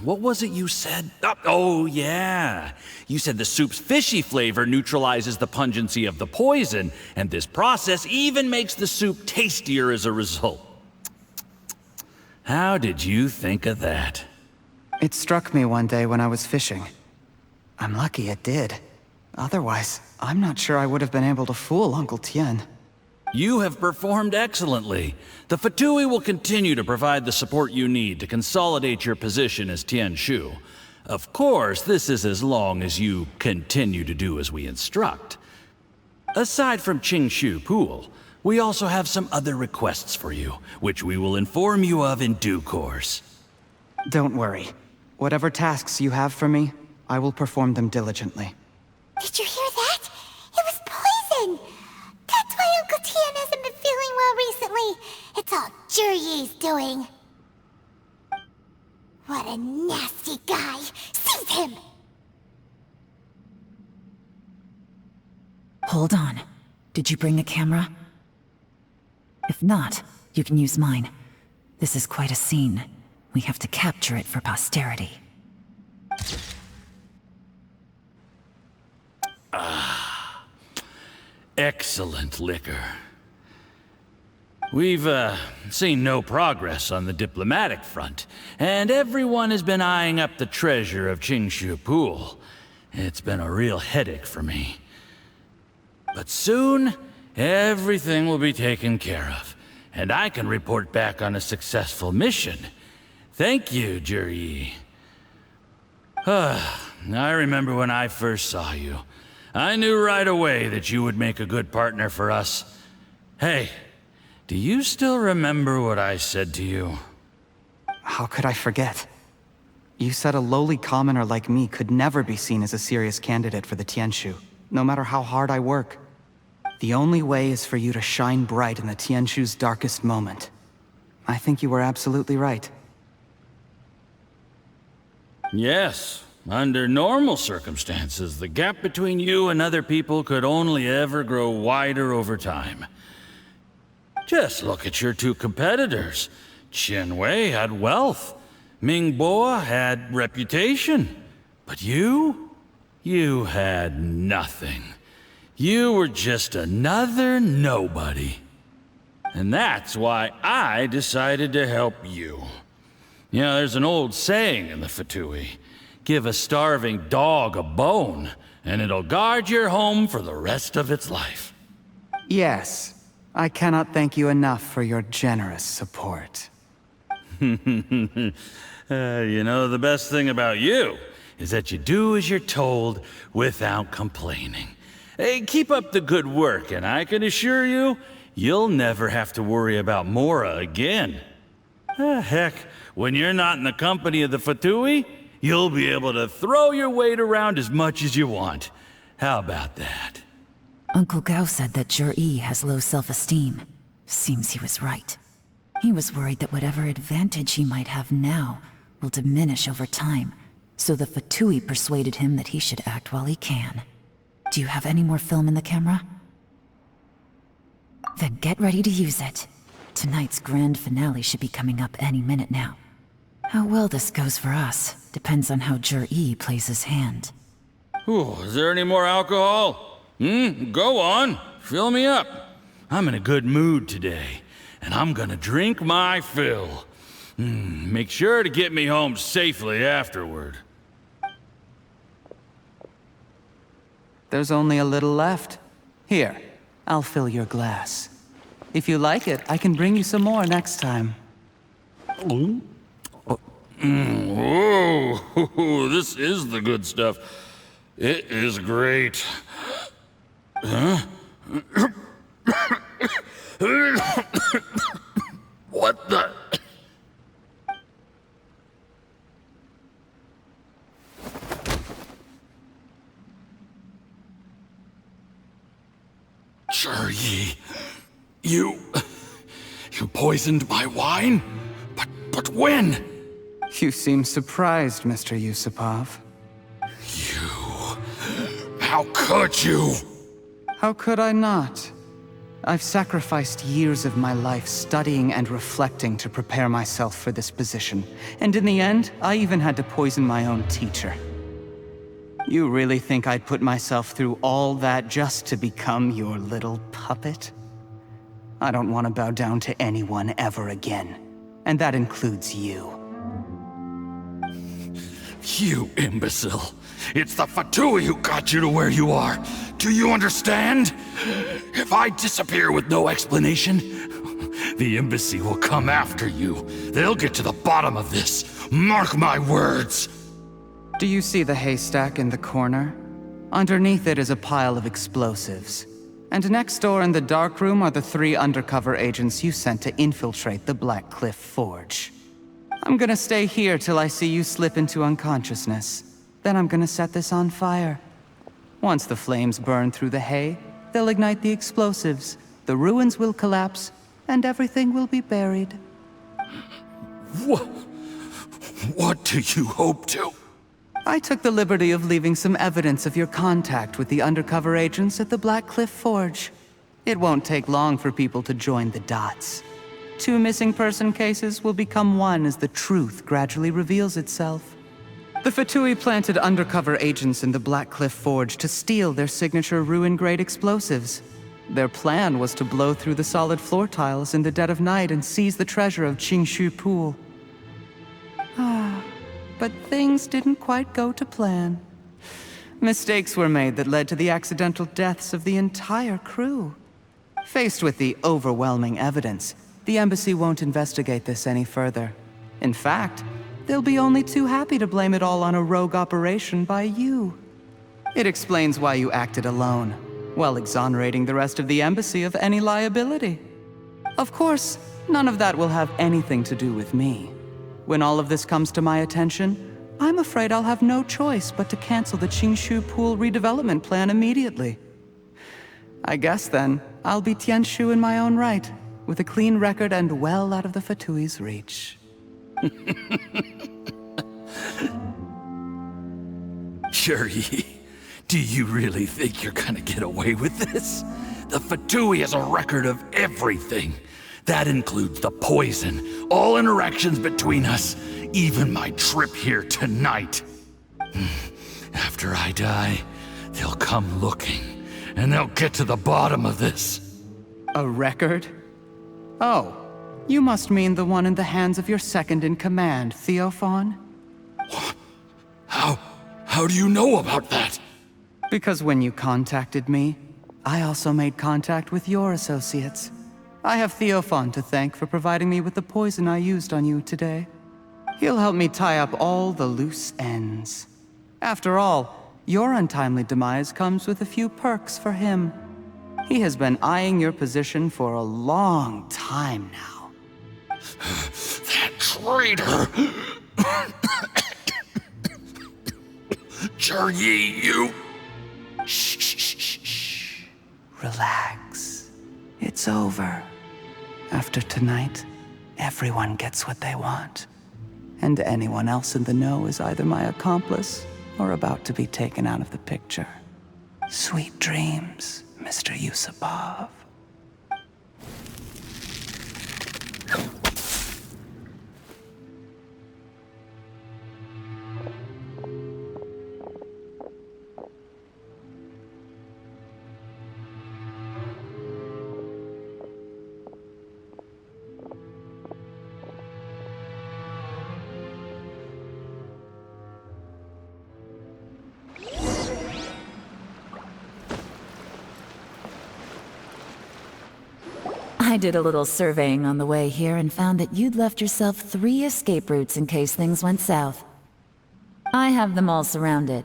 What was it you said? Oh, yeah. You said the soup's fishy flavor neutralizes the pungency of the poison, and this process even makes the soup tastier as a result. How did you think of that? It struck me one day when I was fishing. I'm lucky it did. Otherwise, I'm not sure I would have been able to fool Uncle Tien. You have performed excellently. The Fatui will continue to provide the support you need to consolidate your position as Tien Shu. Of course, this is as long as you continue to do as we instruct. Aside from Qingshu Pool, we also have some other requests for you, which we will inform you of in due course. Don't worry. Whatever tasks you have for me, I will perform them diligently. Did you hear that? It was poison! That's why Uncle Tien hasn't been feeling well recently. It's all Jurye's doing. What a nasty guy! Seize him! Hold on. Did you bring a camera? If not, you can use mine. This is quite a scene. We have to capture it for posterity. Excellent liquor. We've, seen no progress on the diplomatic front, and everyone has been eyeing up the treasure of Qingshu Pool. It's been a real headache for me. But soon, everything will be taken care of, and I can report back on a successful mission. Thank you, Jurye. I remember when I first saw you. I knew right away that you would make a good partner for us. Hey, do you still remember what I said to you? How could I forget? You said a lowly commoner like me could never be seen as a serious candidate for the Tianshu, no matter how hard I work. The only way is for you to shine bright in the Tianshu's darkest moment. I think you were absolutely right. Yes. Under normal circumstances, the gap between you and other people could only ever grow wider over time. Just look at your two competitors. Qianwei had wealth. Mingbo had reputation. But you had nothing. You were just another nobody. And that's why I decided to help you. You know, there's an old saying in the Fatui. Give a starving dog a bone, and it'll guard your home for the rest of its life. Yes. I cannot thank you enough for your generous support. You know, the best thing about you is that you do as you're told without complaining. Hey, keep up the good work, and I can assure you, you'll never have to worry about Mora again. Heck, when you're not in the company of the Fatui, you'll be able to throw your weight around as much as you want. How about that? Uncle Gao said that Jurye has low self-esteem. Seems he was right. He was worried that whatever advantage he might have now will diminish over time, so the Fatui persuaded him that he should act while he can. Do you have any more film in the camera? Then get ready to use it. Tonight's grand finale should be coming up any minute now. How well this goes for us Depends on how Jur-E plays his hand. Ooh, is there any more alcohol? Go on. Fill me up. I'm in a good mood today, and I'm gonna drink my fill. Make sure to get me home safely afterward. There's only a little left. Here, I'll fill your glass. If you like it, I can bring you some more next time. Whoa, this is the good stuff. It is great. Huh? What the? Jur-E, you poisoned my wine? But when? You seem surprised, Mr. Yusupov. How could you? How could I not? I've sacrificed years of my life studying and reflecting to prepare myself for this position. And in the end, I even had to poison my own teacher. You really think I'd put myself through all that just to become your little puppet? I don't want to bow down to anyone ever again. And that includes you. You imbecile. It's the Fatui who got you to where you are. Do you understand? If I disappear with no explanation, the embassy will come after you. They'll get to the bottom of this. Mark my words. Do you see the haystack in the corner? Underneath it is a pile of explosives. And next door in the dark room are the 3 undercover agents you sent to infiltrate the Black Cliff Forge. I'm gonna stay here till I see you slip into unconsciousness. Then I'm gonna set this on fire. Once the flames burn through the hay, they'll ignite the explosives, the ruins will collapse, and everything will be buried. What do you hope to? I took the liberty of leaving some evidence of your contact with the undercover agents at the Black Cliff Forge. It won't take long for people to join the dots. 2 missing person cases will become one as the truth gradually reveals itself. The Fatui planted undercover agents in the Black Cliff Forge to steal their signature ruin-grade explosives. Their plan was to blow through the solid floor tiles in the dead of night and seize the treasure of Qingshu Pool. But things didn't quite go to plan. Mistakes were made that led to the accidental deaths of the entire crew. Faced with the overwhelming evidence, the embassy won't investigate this any further. In fact, they'll be only too happy to blame it all on a rogue operation by you. It explains why you acted alone, while exonerating the rest of the embassy of any liability. Of course, none of that will have anything to do with me. When all of this comes to my attention, I'm afraid I'll have no choice but to cancel the Qingshu Pool redevelopment plan immediately. I guess then, I'll be Tianshu in my own right, with a clean record and well out of the Fatui's reach. Jur-E, do you really think you're gonna get away with this? The Fatui has a record of everything. That includes the poison, all interactions between us, even my trip here tonight. After I die, they'll come looking, and they'll get to the bottom of this. A record? Oh, you must mean the one in the hands of your second-in-command, Theophan? How do you know about that? Because when you contacted me, I also made contact with your associates. I have Theophan to thank for providing me with the poison I used on you today. He'll help me tie up all the loose ends. After all, your untimely demise comes with a few perks for him. He has been eyeing your position for a long time now. That traitor! Jur-E, you... Shh. Relax. It's over. After tonight, everyone gets what they want. And anyone else in the know is either my accomplice or about to be taken out of the picture. Sweet dreams, Mr. Yusupov. I did a little surveying on the way here and found that you'd left yourself 3 escape routes in case things went south. I have them all surrounded.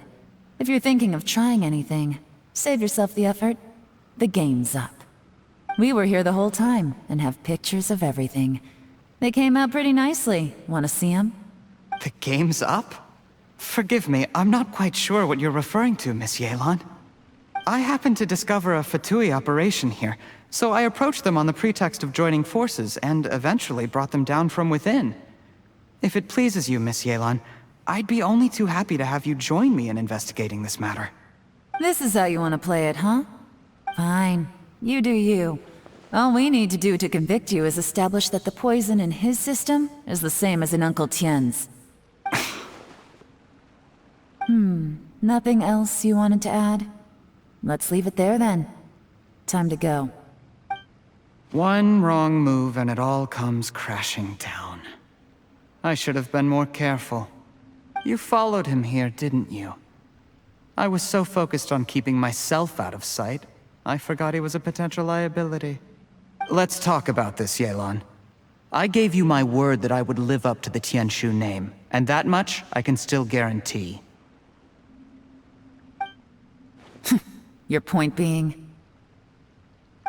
If you're thinking of trying anything, save yourself the effort. The game's up. We were here the whole time and have pictures of everything. They came out pretty nicely. Want to see them? The game's up? Forgive me, I'm not quite sure what you're referring to, Miss Yelan. I happened to discover a Fatui operation here, so I approached them on the pretext of joining forces and eventually brought them down from within. If it pleases you, Miss Yelan, I'd be only too happy to have you join me in investigating this matter. This is how you want to play it, huh? Fine. You do you. All we need to do to convict you is establish that the poison in his system is the same as in Uncle Tien's. Nothing else you wanted to add? Let's leave it there then. Time to go. One wrong move and it all comes crashing down. I should have been more careful. You followed him here, didn't you? I was so focused on keeping myself out of sight, I forgot he was a potential liability. Let's talk about this, Yelan. I gave you my word that I would live up to the Tianshu name, and that much I can still guarantee. Your point being?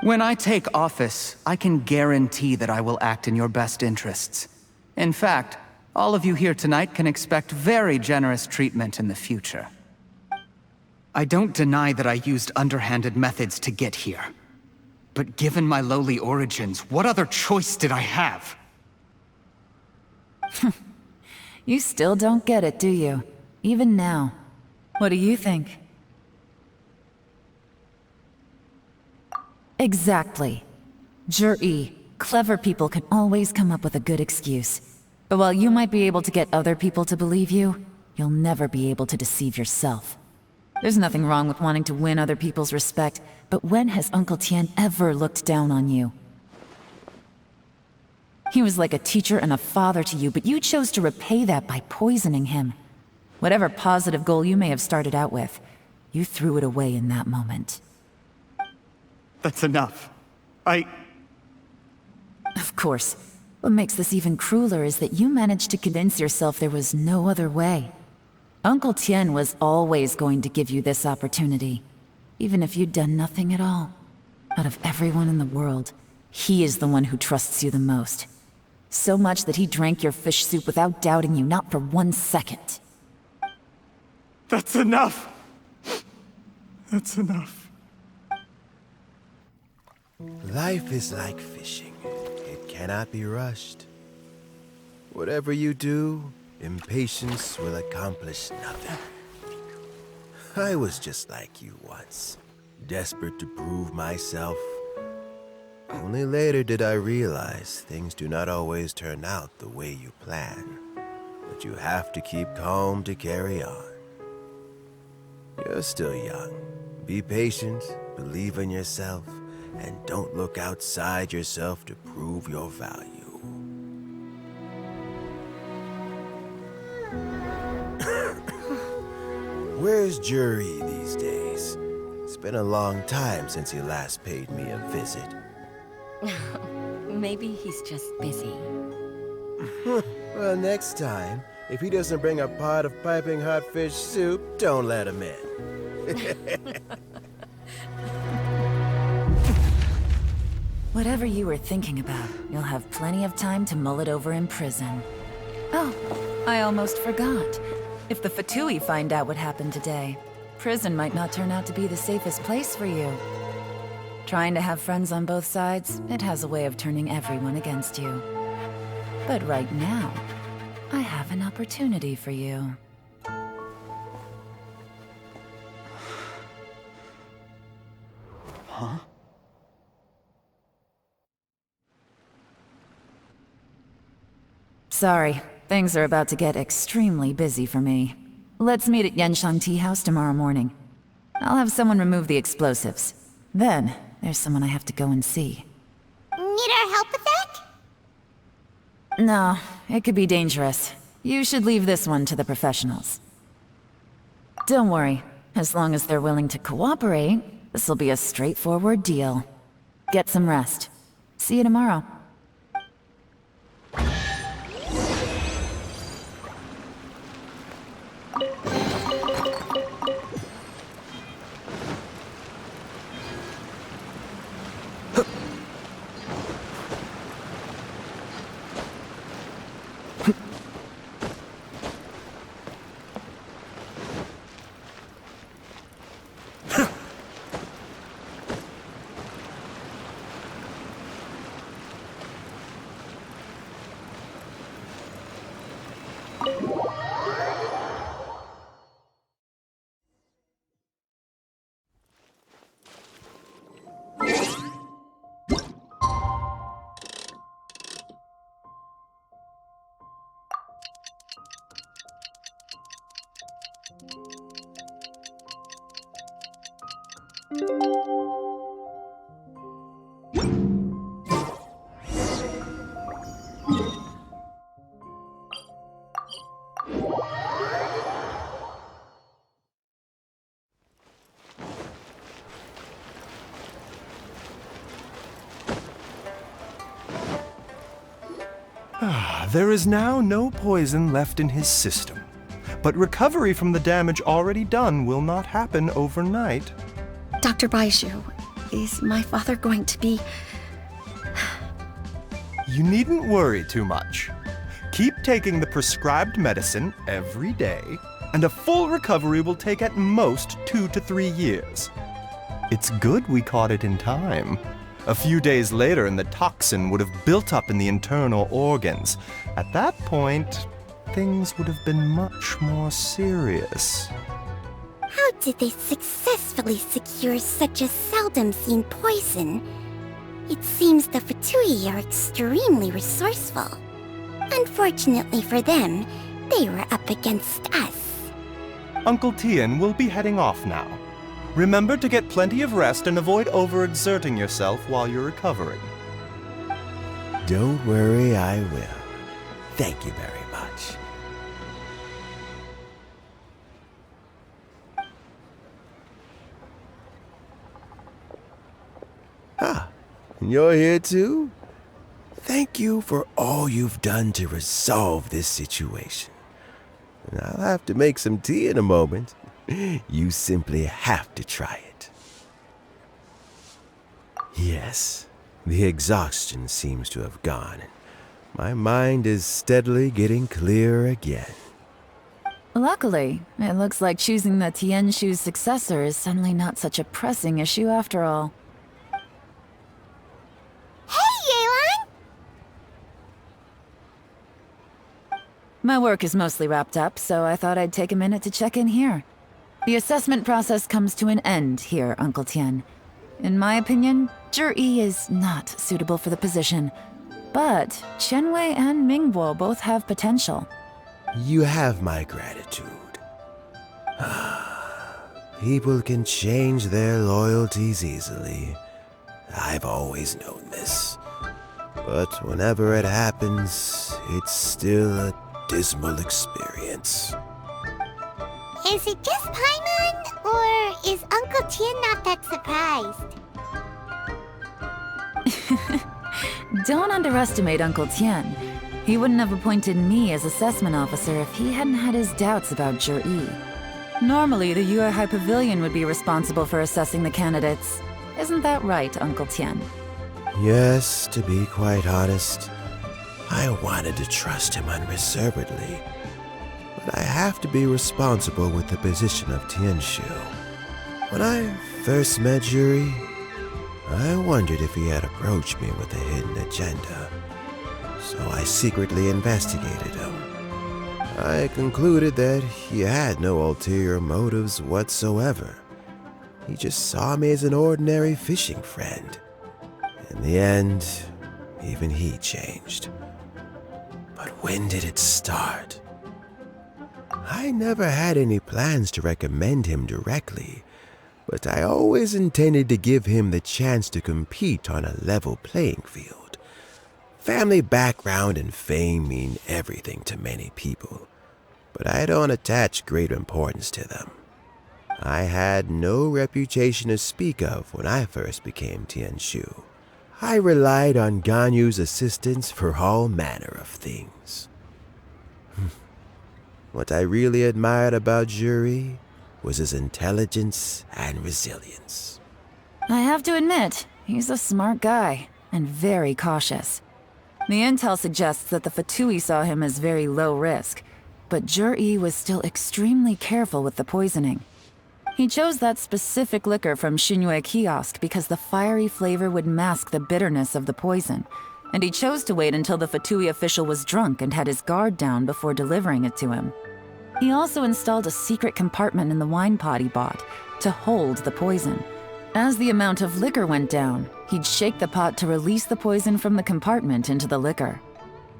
When I take office, I can guarantee that I will act in your best interests. In fact, all of you here tonight can expect very generous treatment in the future. I don't deny that I used underhanded methods to get here. But given my lowly origins, what other choice did I have? You still don't get it, do you? Even now. What do you think? Exactly. Jur-E, clever people can always come up with a good excuse. But while you might be able to get other people to believe you, you'll never be able to deceive yourself. There's nothing wrong with wanting to win other people's respect, but when has Uncle Tien ever looked down on you? He was like a teacher and a father to you, but you chose to repay that by poisoning him. Whatever positive goal you may have started out with, you threw it away in that moment. That's enough. Of course. What makes this even crueler is that you managed to convince yourself there was no other way. Uncle Tien was always going to give you this opportunity, even if you'd done nothing at all. Out of everyone in the world, he is the one who trusts you the most. So much that he drank your fish soup without doubting you, not for 1 second. That's enough! That's enough. Life is like fishing. It cannot be rushed. Whatever you do, impatience will accomplish nothing. I was just like you once, desperate to prove myself. Only later did I realize things do not always turn out the way you plan, but you have to keep calm to carry on. You're still young. Be patient, believe in yourself, and don't look outside yourself to prove your value. Where's Jur-E these days? It's been a long time since he last paid me a visit. Maybe he's just busy. Well, next time, if he doesn't bring a pot of piping hot fish soup, don't let him in. Whatever you were thinking about, you'll have plenty of time to mull it over in prison. Oh, I almost forgot. If the Fatui find out what happened today, prison might not turn out to be the safest place for you. Trying to have friends on both sides, it has a way of turning everyone against you. But right now, I have an opportunity for you. Huh? Sorry, things are about to get extremely busy for me. Let's meet at Yanshang Tea House tomorrow morning. I'll have someone remove the explosives. Then, there's someone I have to go and see. Need our help with that? No, it could be dangerous. You should leave this one to the professionals. Don't worry, as long as they're willing to cooperate, this'll be a straightforward deal. Get some rest. See you tomorrow. There is now no poison left in his system, but recovery from the damage already done will not happen overnight. Dr. Baishu, is my father going to be... You needn't worry too much. Keep taking the prescribed medicine every day, and a full recovery will take at most 2 to 3 years. It's good we caught it in time. A few days later, and the toxin would have built up in the internal organs. At that point, things would have been much more serious. How did they successfully secure such a seldom-seen poison? It seems the Fatui are extremely resourceful. Unfortunately for them, they were up against us. Uncle Tian will be heading off now. Remember to get plenty of rest and avoid overexerting yourself while you're recovering. Don't worry, I will. Thank you very much. Ah, and you're here too? Thank you for all you've done to resolve this situation. And I'll have to make some tea in a moment. You simply have to try it. Yes, the exhaustion seems to have gone. My mind is steadily getting clearer again. Luckily, it looks like choosing the Tianshu's successor is suddenly not such a pressing issue after all. My work is mostly wrapped up, so I thought I'd take a minute to check in here. The assessment process comes to an end here, Uncle Tian. In my opinion, Zhi is not suitable for the position. But Qianwei and Mingbo both have potential. You have my gratitude. People can change their loyalties easily. I've always known this. But whenever it happens, it's still a dismal experience. Is it just Paimon, or is Uncle Tian not that surprised? Don't underestimate Uncle Tian. He wouldn't have appointed me as assessment officer if he hadn't had his doubts about Zhi. Normally, the Liyue High Pavilion would be responsible for assessing the candidates. Isn't that right, Uncle Tian? Yes, to be quite honest, I wanted to trust him unreservedly. But I have to be responsible with the position of Tianshu. When I first met Zhi, I wondered if he had approached me with a hidden agenda. So I secretly investigated him. I concluded that he had no ulterior motives whatsoever. He just saw me as an ordinary fishing friend. In the end, even he changed. But when did it start? I never had any plans to recommend him directly, but I always intended to give him the chance to compete on a level playing field. Family background and fame mean everything to many people, but I don't attach great importance to them. I had no reputation to speak of when I first became Tianshu. I relied on Ganyu's assistance for all manner of things. What I really admired about Juri was his intelligence and resilience. I have to admit, he's a smart guy, and very cautious. The intel suggests that the Fatui saw him as very low risk, but Juri was still extremely careful with the poisoning. He chose that specific liquor from Xingyue kiosk because the fiery flavor would mask the bitterness of the poison, and he chose to wait until the Fatui official was drunk and had his guard down before delivering it to him. He also installed a secret compartment in the wine pot he bought to hold the poison. As the amount of liquor went down, he'd shake the pot to release the poison from the compartment into the liquor.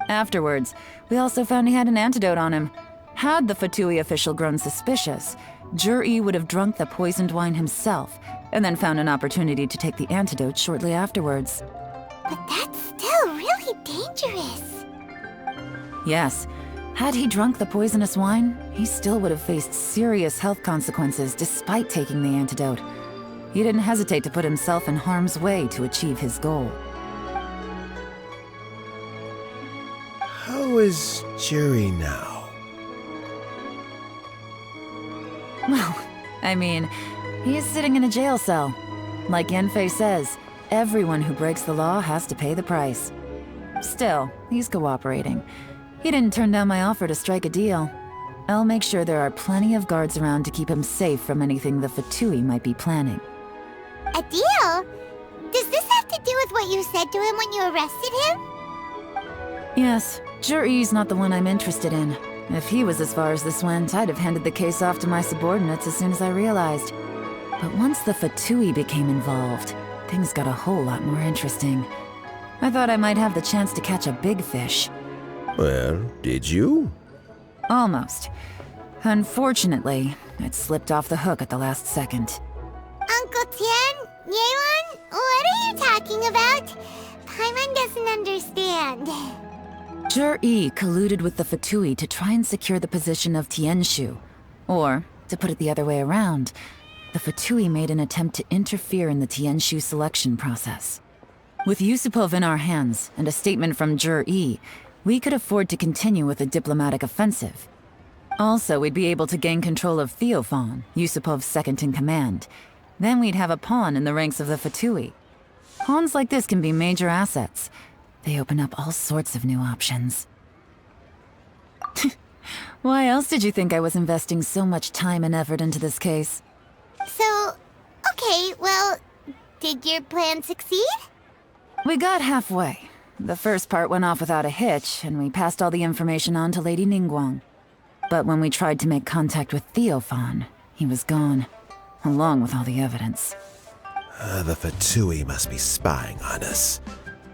Afterwards, we also found he had an antidote on him. Had the Fatui official grown suspicious, Juri would have drunk the poisoned wine himself, and then found an opportunity to take the antidote shortly afterwards. But that's still really dangerous. Yes, had he drunk the poisonous wine, he still would have faced serious health consequences despite taking the antidote. He didn't hesitate to put himself in harm's way to achieve his goal. How is Juri now? Well, I mean, he is sitting in a jail cell. Like Yanfei says, everyone who breaks the law has to pay the price. Still, he's cooperating. He didn't turn down my offer to strike a deal. I'll make sure there are plenty of guards around to keep him safe from anything the Fatui might be planning. A deal? Does this have to do with what you said to him when you arrested him? Yes, Juri's not the one I'm interested in. If he was as far as this went, I'd have handed the case off to my subordinates as soon as I realized. But once the Fatui became involved, things got a whole lot more interesting. I thought I might have the chance to catch a big fish. Well, did you? Almost. Unfortunately, it slipped off the hook at the last second. Uncle Tian? Yelan? What are you talking about? Paimon doesn't understand. Jur-E colluded with the Fatui to try and secure the position of Tianshu. Or, to put it the other way around, the Fatui made an attempt to interfere in the Tianshu selection process. With Yusupov in our hands and a statement from Jur-E, we could afford to continue with a diplomatic offensive. Also, we'd be able to gain control of Theophan, Yusupov's second-in-command. Then we'd have a pawn in the ranks of the Fatui. Pawns like this can be major assets. They open up all sorts of new options. Why else did you think I was investing so much time and effort into this case? So, okay, well, did your plan succeed? We got halfway. The first part went off without a hitch, and we passed all the information on to Lady Ningguang. But when we tried to make contact with Theophan, he was gone, along with all the evidence. The Fatui must be spying on us.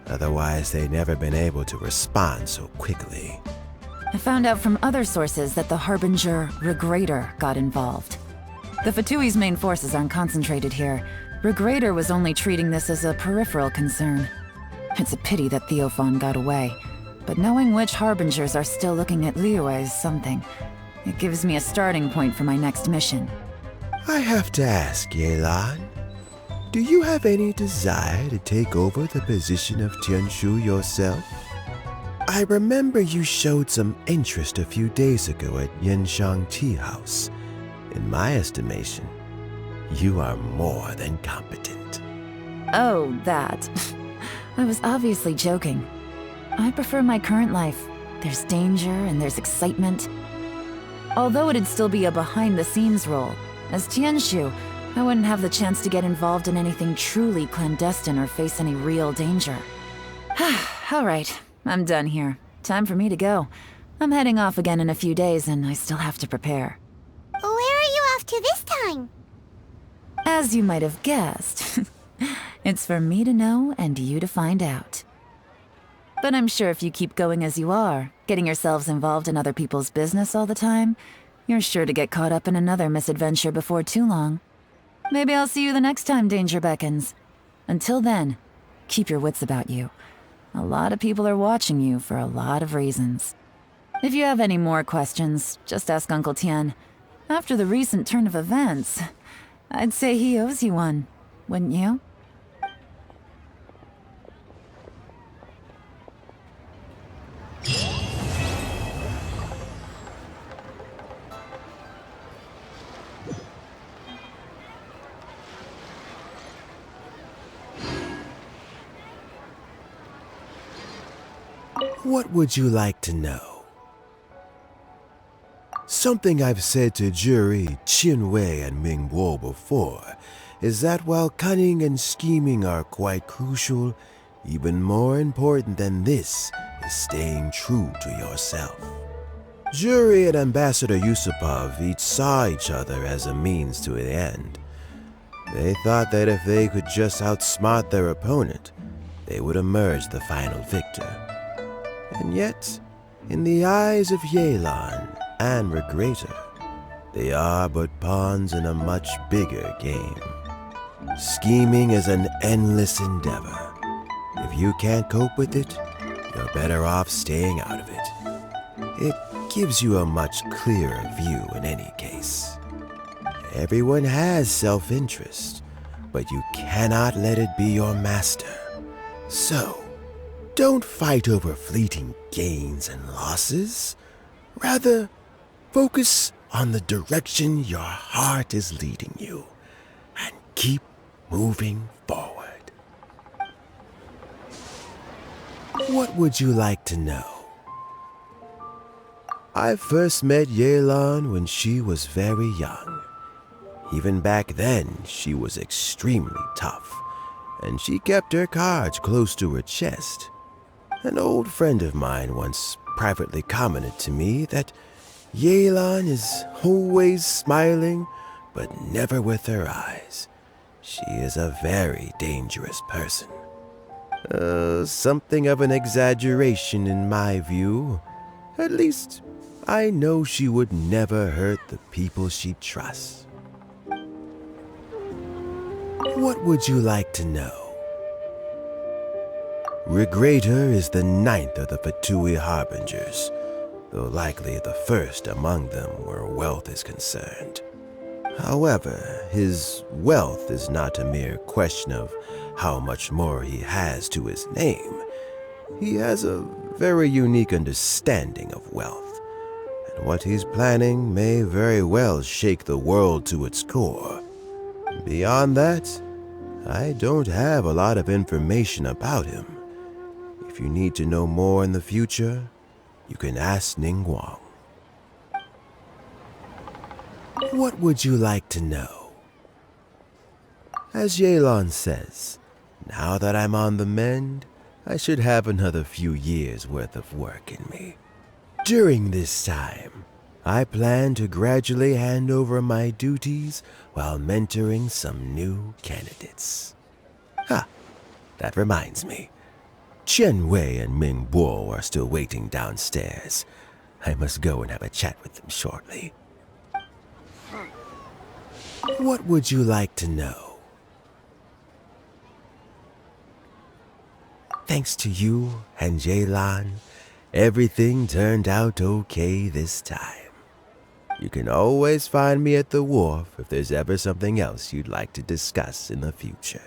Otherwise, they'd never been able to respond so quickly. I found out from other sources that the Harbinger Regrator got involved. The Fatui's main forces aren't concentrated here. Regrator was only treating this as a peripheral concern. It's a pity that Theophan got away, but knowing which Harbingers are still looking at Liyue is something. It gives me a starting point for my next mission. I have to ask, Yelan, do you have any desire to take over the position of Tianshu yourself? I remember you showed some interest a few days ago at Yanshang Tea House. In my estimation, you are more than competent. Oh, that. I was obviously joking. I prefer my current life. There's danger and there's excitement. Although it'd still be a behind-the-scenes role, as Tianshu, I wouldn't have the chance to get involved in anything truly clandestine or face any real danger. All right, I'm done here. Time for me to go. I'm heading off again in a few days and I still have to prepare. Where are you off to this time? As you might have guessed, it's for me to know and you to find out. But I'm sure if you keep going as you are, getting yourselves involved in other people's business all the time, you're sure to get caught up in another misadventure before too long. Maybe I'll see you the next time danger beckons. Until then, keep your wits about you. A lot of people are watching you for a lot of reasons. If you have any more questions, just ask Uncle Tian. After the recent turn of events, I'd say he owes you one, wouldn't you? What would you like to know? Something I've said to Jury, Qinwei, and Mingguo before is that while cunning and scheming are quite crucial, even more important than this is staying true to yourself. Jury and Ambassador Yusupov each saw each other as a means to an end. They thought that if they could just outsmart their opponent, they would emerge the final victor. And yet, in the eyes of Yelan and Regrator, they are but pawns in a much bigger game. Scheming is an endless endeavor. If you can't cope with it, you're better off staying out of it. It gives you a much clearer view in any case. Everyone has self-interest, but you cannot let it be your master. So, don't fight over fleeting gains and losses. Rather, focus on the direction your heart is leading you, and keep moving forward. What would you like to know? I first met Yelan when she was very young. Even back then, she was extremely tough, and she kept her cards close to her chest. An old friend of mine once privately commented to me that Yelan is always smiling, but never with her eyes. She is a very dangerous person. Something of an exaggeration in my view. At least, I know she would never hurt the people she trusts. What would you like to know? Regrator is the 9th of the Fatui Harbingers, though likely the first among them where wealth is concerned. However, his wealth is not a mere question of how much more he has to his name. He has a very unique understanding of wealth, and what he's planning may very well shake the world to its core. Beyond that, I don't have a lot of information about him. If you need to know more in the future, you can ask Ningguang. What would you like to know? As Yelan says, now that I'm on the mend, I should have another few years' worth of work in me. During this time, I plan to gradually hand over my duties while mentoring some new candidates. That reminds me. Qianwei and Mingguo are still waiting downstairs. I must go and have a chat with them shortly. What would you like to know? Thanks to you and Yelan, everything turned out okay this time. You can always find me at the wharf if there's ever something else you'd like to discuss in the future.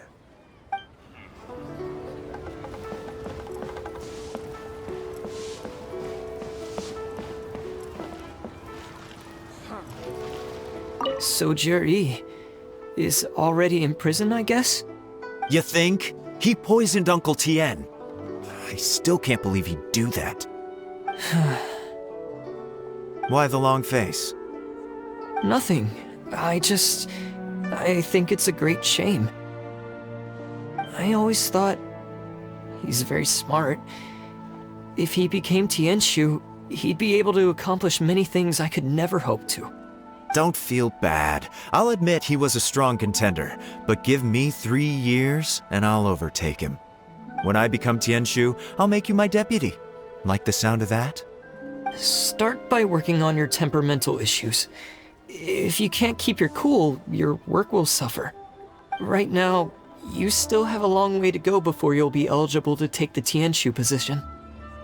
So Jerry is already in prison, I guess? You think? He poisoned Uncle Tien. I still can't believe he'd do that. Why the long face? Nothing. I think it's a great shame. I always thought he's very smart. If he became Tianshu, he'd be able to accomplish many things I could never hope to. Don't feel bad. I'll admit he was a strong contender, but give me 3 years and I'll overtake him. When I become Tianshu, I'll make you my deputy. Like the sound of that? Start by working on your temperamental issues. If you can't keep your cool, your work will suffer. Right now, you still have a long way to go before you'll be eligible to take the Tianshu position.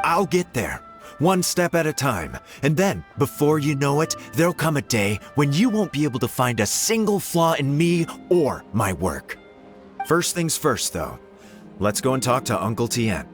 I'll get there. One step at a time. And then, before you know it, there'll come a day when you won't be able to find a single flaw in me or my work. First things first, though. Let's go and talk to Uncle Tien.